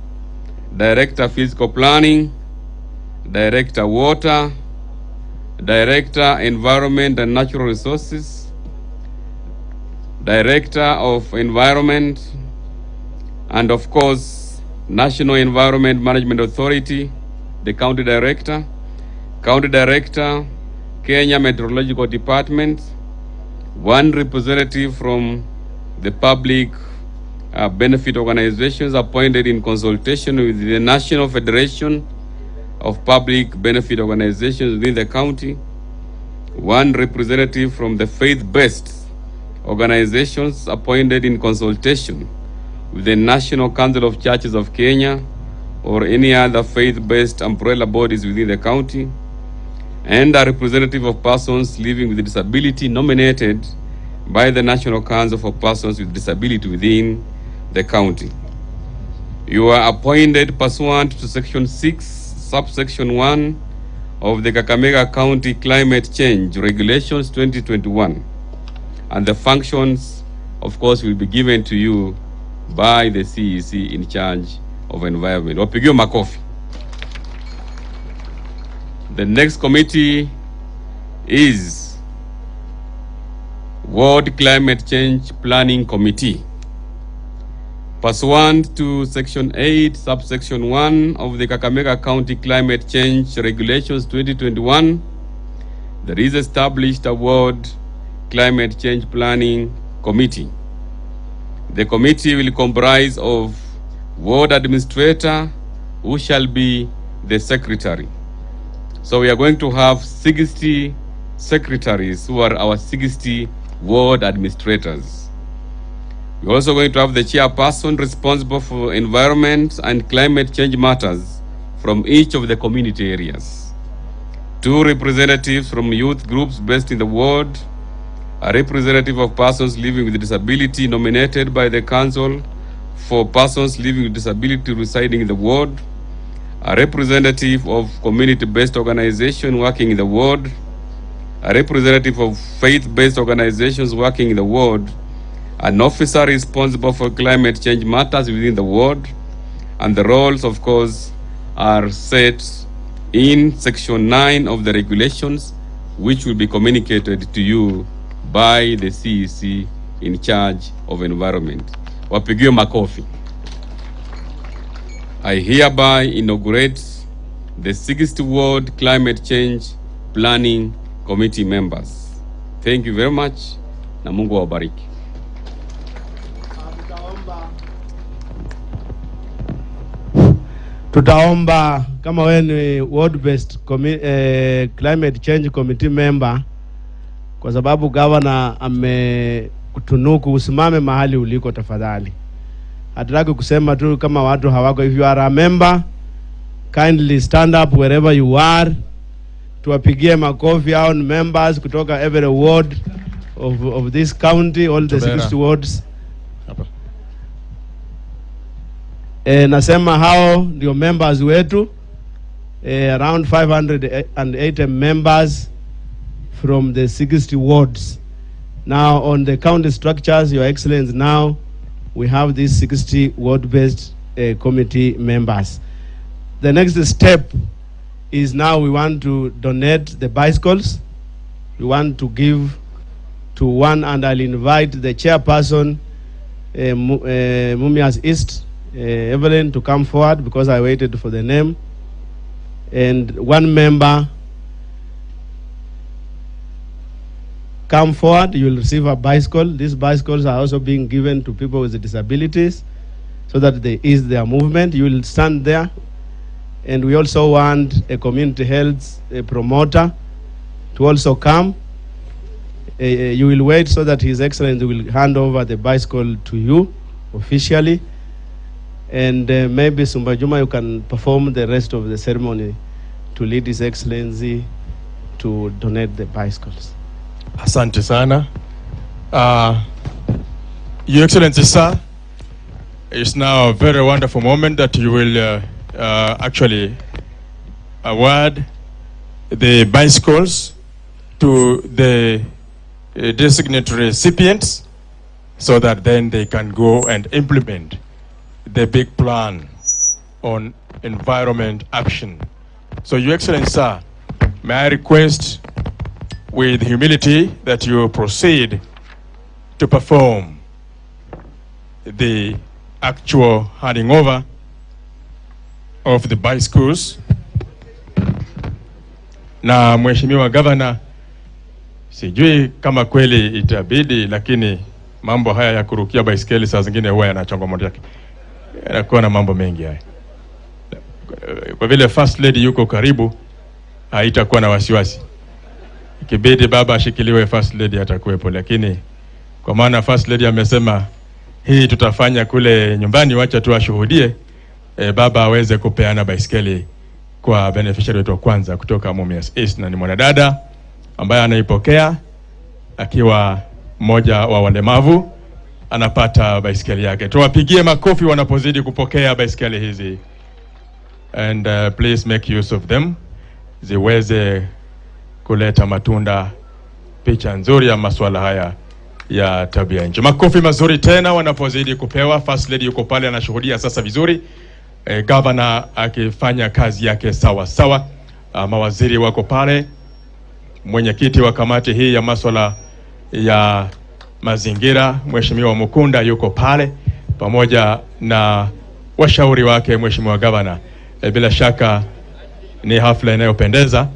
Director Physical Planning, Director Water, Director Environment and Natural Resources, Director of Environment, and of course, National Environment Management Authority, the County Director, Kenya Meteorological Department, one representative from the public benefit organizations appointed in consultation with the National Federation of Public Benefit Organizations within the county, one representative from the faith-based organizations appointed in consultation with the National Council of Churches of Kenya or any other faith-based umbrella bodies within the county, and a representative of persons living with disability nominated by the National Council for Persons with Disability within the county. You are appointed pursuant to Section 6, Subsection 1 of the Kakamega County Climate Change Regulations 2021. And the functions, of course, will be given to you by the CEC in charge of environment. Wapigiwe makofi. The next committee is World Climate Change Planning Committee. Pursuant to Section 8, Subsection 1 of the Kakamega County Climate Change Regulations 2021, there is established a World Climate Change Planning Committee. The committee will comprise of Ward Administrator, who shall be the Secretary. So we are going to have 60 secretaries who are our 60 ward administrators. We're also going to have the chairperson responsible for environment and climate change matters from each of the community areas. 2 representatives from youth groups based in the ward, a representative of persons living with disability nominated by the council for persons living with disability residing in the ward, a representative of community-based organization working in the ward, a representative of faith-based organizations working in the ward, an officer responsible for climate change matters within the ward, and the roles, of course, are set in Section 9 of the regulations, which will be communicated to you by the CEC in charge of environment. Wapigiwe makofi. I hereby inaugurate the 60th Ward Climate Change Planning Committee members. Thank you very much, na Mungu awabariki. Tutaomba kama wewe ni ward based climate change committee member, kwa sababu governor amekutunuku usimame mahali uliko tafadhali. Hatutaki kusema tu kama watu hawako. If you are a member, kindly stand up wherever you are. Tuwapigie makofi hao members kutoka every ward of this county, all the 60 wards. Nasema hao ndio members wetu, around 580 members from the 60 wards. Now on the county structures, Your Excellency, now we have these 60 ward-based committee members. The next step is now we want to donate the bicycles. We want to give to one, and I'll invite the chairperson, Mumias East, Evelyn, to come forward because I waited for the name. And one member, come forward, you will receive a bicycle. These bicycles are also being given to people with disabilities so that they ease their movement. You will stand there. And we also want a community health promoter to also come. You will wait so that His Excellency will hand over the bicycle to you officially. And maybe Sumba Juma, you can perform the rest of the ceremony to lead His Excellency to donate the bicycles. Asante sana. Your Excellency, sir, it's now a very wonderful moment that you will actually award the bicycles to the designated recipients so that then they can go and implement the big plan on environment action. So, Your Excellency, sir, may I request with humility that you proceed to perform the actual handing over of the bicycles. Na Mheshimiwa Governor, sijui kama kweli itabidi, lakini mambo haya ya kurukia baisikeli saa zingine huwa yana changamoto yake. Yanakuwa na mambo mengi haya. Kwa vile First Lady yuko karibu, haitakuwa na wasiwasi. Ikibidi baba ashikiliwe, First Lady atakuwepo, lakini kwa maana First Lady amesema hii tutafanya kule nyumbani, wacha tu ashuhudie, baba aweze kupeana baisikeli kwa beneficiary wetu wa kwanza kutoka Mumias East, na ni mwanadada ambaye anaipokea akiwa mmoja wa walemavu, anapata baisikeli yake. Tuwapigie makofi wanapozidi kupokea baisikeli hizi. And please make use of them, ziweze kuleta matunda, picha nzuri ya masuala haya ya tabia nchi. Makofi mazuri tena wanapozidi kupewa. First Lady yuko pale anashuhudia sasa vizuri. Governor akifanya kazi yake sawa sawa. Mawaziri wako pale. Mwenyekiti wa kamati hii ya masuala ya mazingira Mheshimiwa Mukunda yuko pale pamoja na washauri wake Mheshimiwa Governor. Bila shaka ni hafla inayopendeza,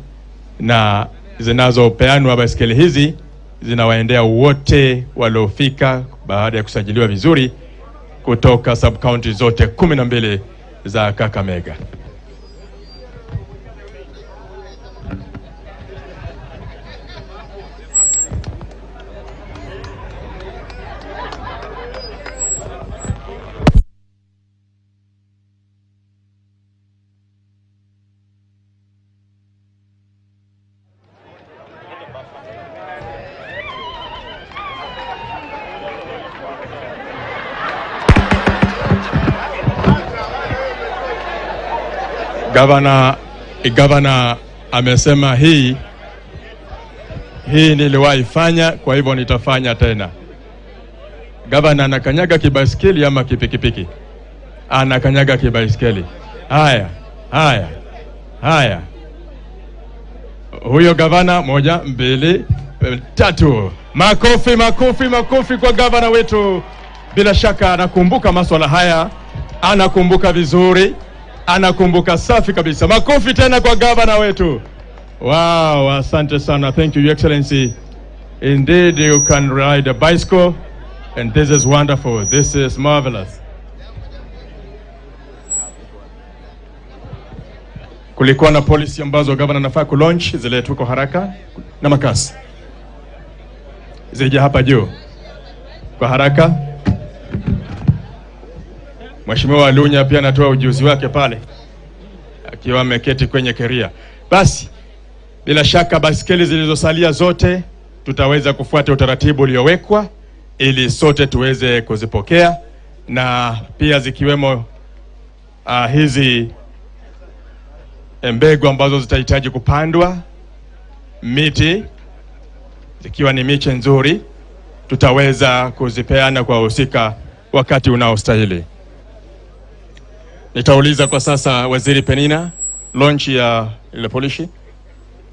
na zinazopeanwa baisikeli hizi zinawaendea wote waliofika baada ya kusajiliwa vizuri kutoka sub county zote 12 za Kakamega. Gavana amesema hii niliwahi fanya, kwa hivyo nitafanya tena. Gavana anakanyaga kibaiskeli ama kipikipiki? Anakanyaga kibaiskeli. Haya. Huyo gavana, 1, 2, 3. Makofi kwa gavana wetu. Bila shaka anakumbuka masuala haya, anakumbuka vizuri, anakumbuka safi kabisa. Makofi tena kwa gavana wetu. Wow, asante sana. Thank you, Your Excellency. Indeed, you can ride a bicycle, and this is wonderful. This is marvelous. Kulikuwa na policy ambazo gavana anafaa kulaunch, zile tuko haraka na makasi. Zija hapa juu kwa haraka. Mheshimiwa Lunya pia anatoa ujuzi wake pale akiwa ameketi kwenye keria. Basi bila shaka basikeli zilizosalia zote tutaweza kufuata utaratibu uliowekwa ili sote tuweze kuzipokea, na pia zikiwemo hizi mbegu ambazo zitahitaji kupandwa, miti zikiwa ni miche nzuri, tutaweza kuzipeana kwa wahusika wakati unaostahili. Nitauliza kwa sasa Waziri Penina, launch ya ile policy,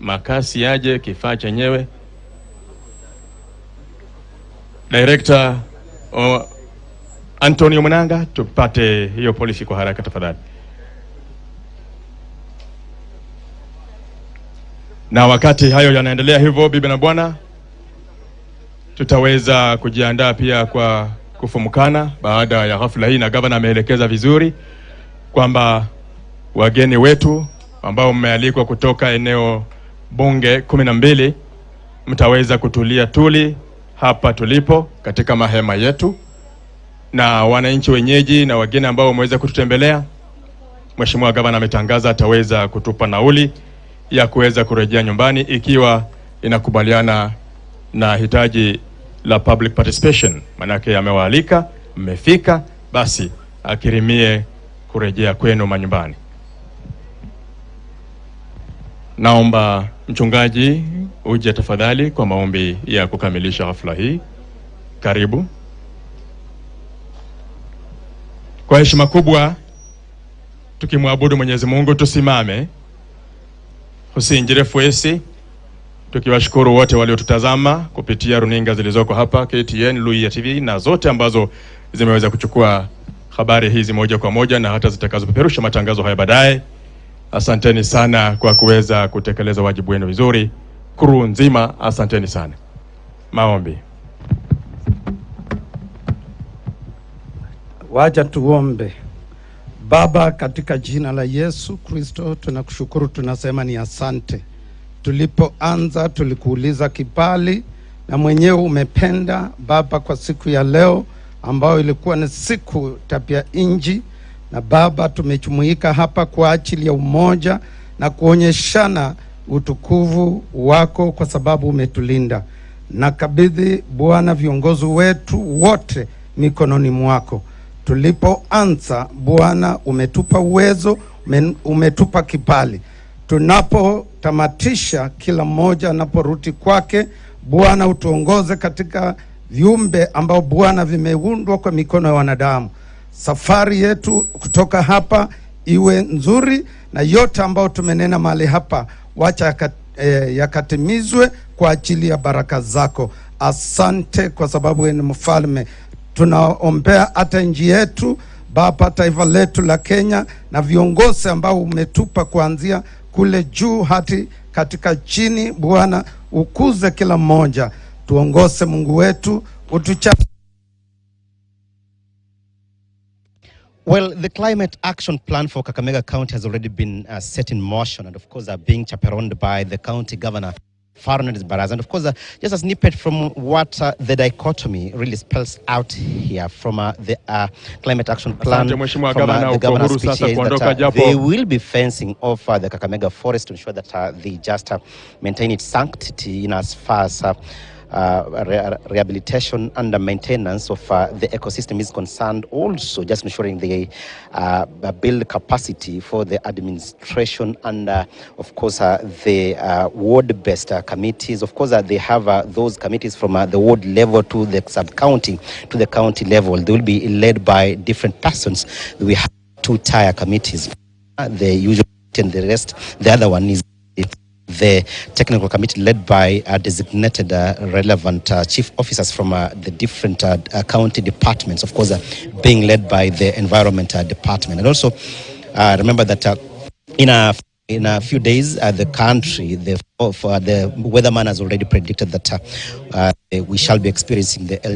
makasi yaje, kifaa chenyewe. Director Antonio Mnanga, tupate hiyo policy kwa haraka tafadhali. Na wakati hayo yanaendelea hivyo, bibi na bwana, tutaweza kujiandaa pia kwa kufumukana baada ya hafla hii, na gavana ameelekeza vizuri kwamba wageni wetu ambao mmealikwa kutoka eneo bunge 12 mtaweza kutulia tuli hapa tulipo katika mahema yetu, na wananchi wenyeji na wageni ambao wameweza kututembelea, Mheshimiwa gavana ametangaza ataweza kutupa nauli ya kuweza kurejea nyumbani ikiwa inakubaliana na hitaji la public participation. Manake amewaalika, mmefika, basi akirimie kurejea kwenu manyumbani. Naomba mchungaji uje tafadhali kwa maombi ya kukamilisha hafla hii. Karibu. Kwa heshima kubwa tukimwabudu Mwenyezi Mungu, tusimame usinjire fuesi, tukiwashukuru wote waliotutazama kupitia runinga zilizoko hapa, KTN, Luya TV na zote ambazo zimeweza kuchukua habari hizi moja kwa moja na hata zitakazopeperusha matangazo haya baadaye. Asanteni sana kwa kuweza kutekeleza wajibu wenu vizuri. Kuru nzima, asanteni sana. Maombi. Wacha tuombe. Baba, katika jina la Yesu Kristo tunakushukuru, tunasema ni asante. Tulipoanza tulikuuliza kibali na mwenyewe umependa Baba kwa siku ya leo ambayo ilikuwa ni siku tabia inji, na Baba tumejumuika hapa kwa ajili ya umoja na kuonyeshana utukufu wako kwa sababu umetulinda. Na kabidhi Bwana viongozi wetu wote mikononi mwako. Tulipoanza Bwana umetupa uwezo, umetupa kibali. Tunapotamatisha kila mmoja anaporudi kwake, Bwana utuongoze katika viumbe ambao Bwana vimeundwa kwa mikono ya wanadamu. Safari yetu kutoka hapa iwe nzuri, na yote ambao tumenena mahali hapa wacha yakatimizwe kwa ajili ya baraka zako. Asante kwa sababu wewe ni mfalme. Tunaombea hata nchi yetu Baba, taifa letu la Kenya, na viongozi ambao umetupa kuanzia kule juu hadi katika chini. Bwana ukuze kila mmoja, tuongoze Mungu wetu, Well, the climate action plan for Kakamega County has already been set in motion, and of course being chaperoned by the county governor, Fernandez Baraz. And of course, just a snippet from what the dichotomy really spells out here from the climate action plan from the governor's speech is that they will be fencing off the Kakamega forest to ensure that they just maintain its sanctity in as far as rehabilitation and the maintenance of the ecosystem is concerned, also just ensuring they build capacity for the administration and of course the ward-based committees. Of course they have those committees from the ward level to the sub-county to the county level. They will be led by different persons. We have 2 tier committees, the usual and the rest. The other one is the technical committee led by designated relevant chief officers from the different county departments, of course being led by the environment department. And also remember that in a few days the country, the weatherman has already predicted that we shall be experiencing the El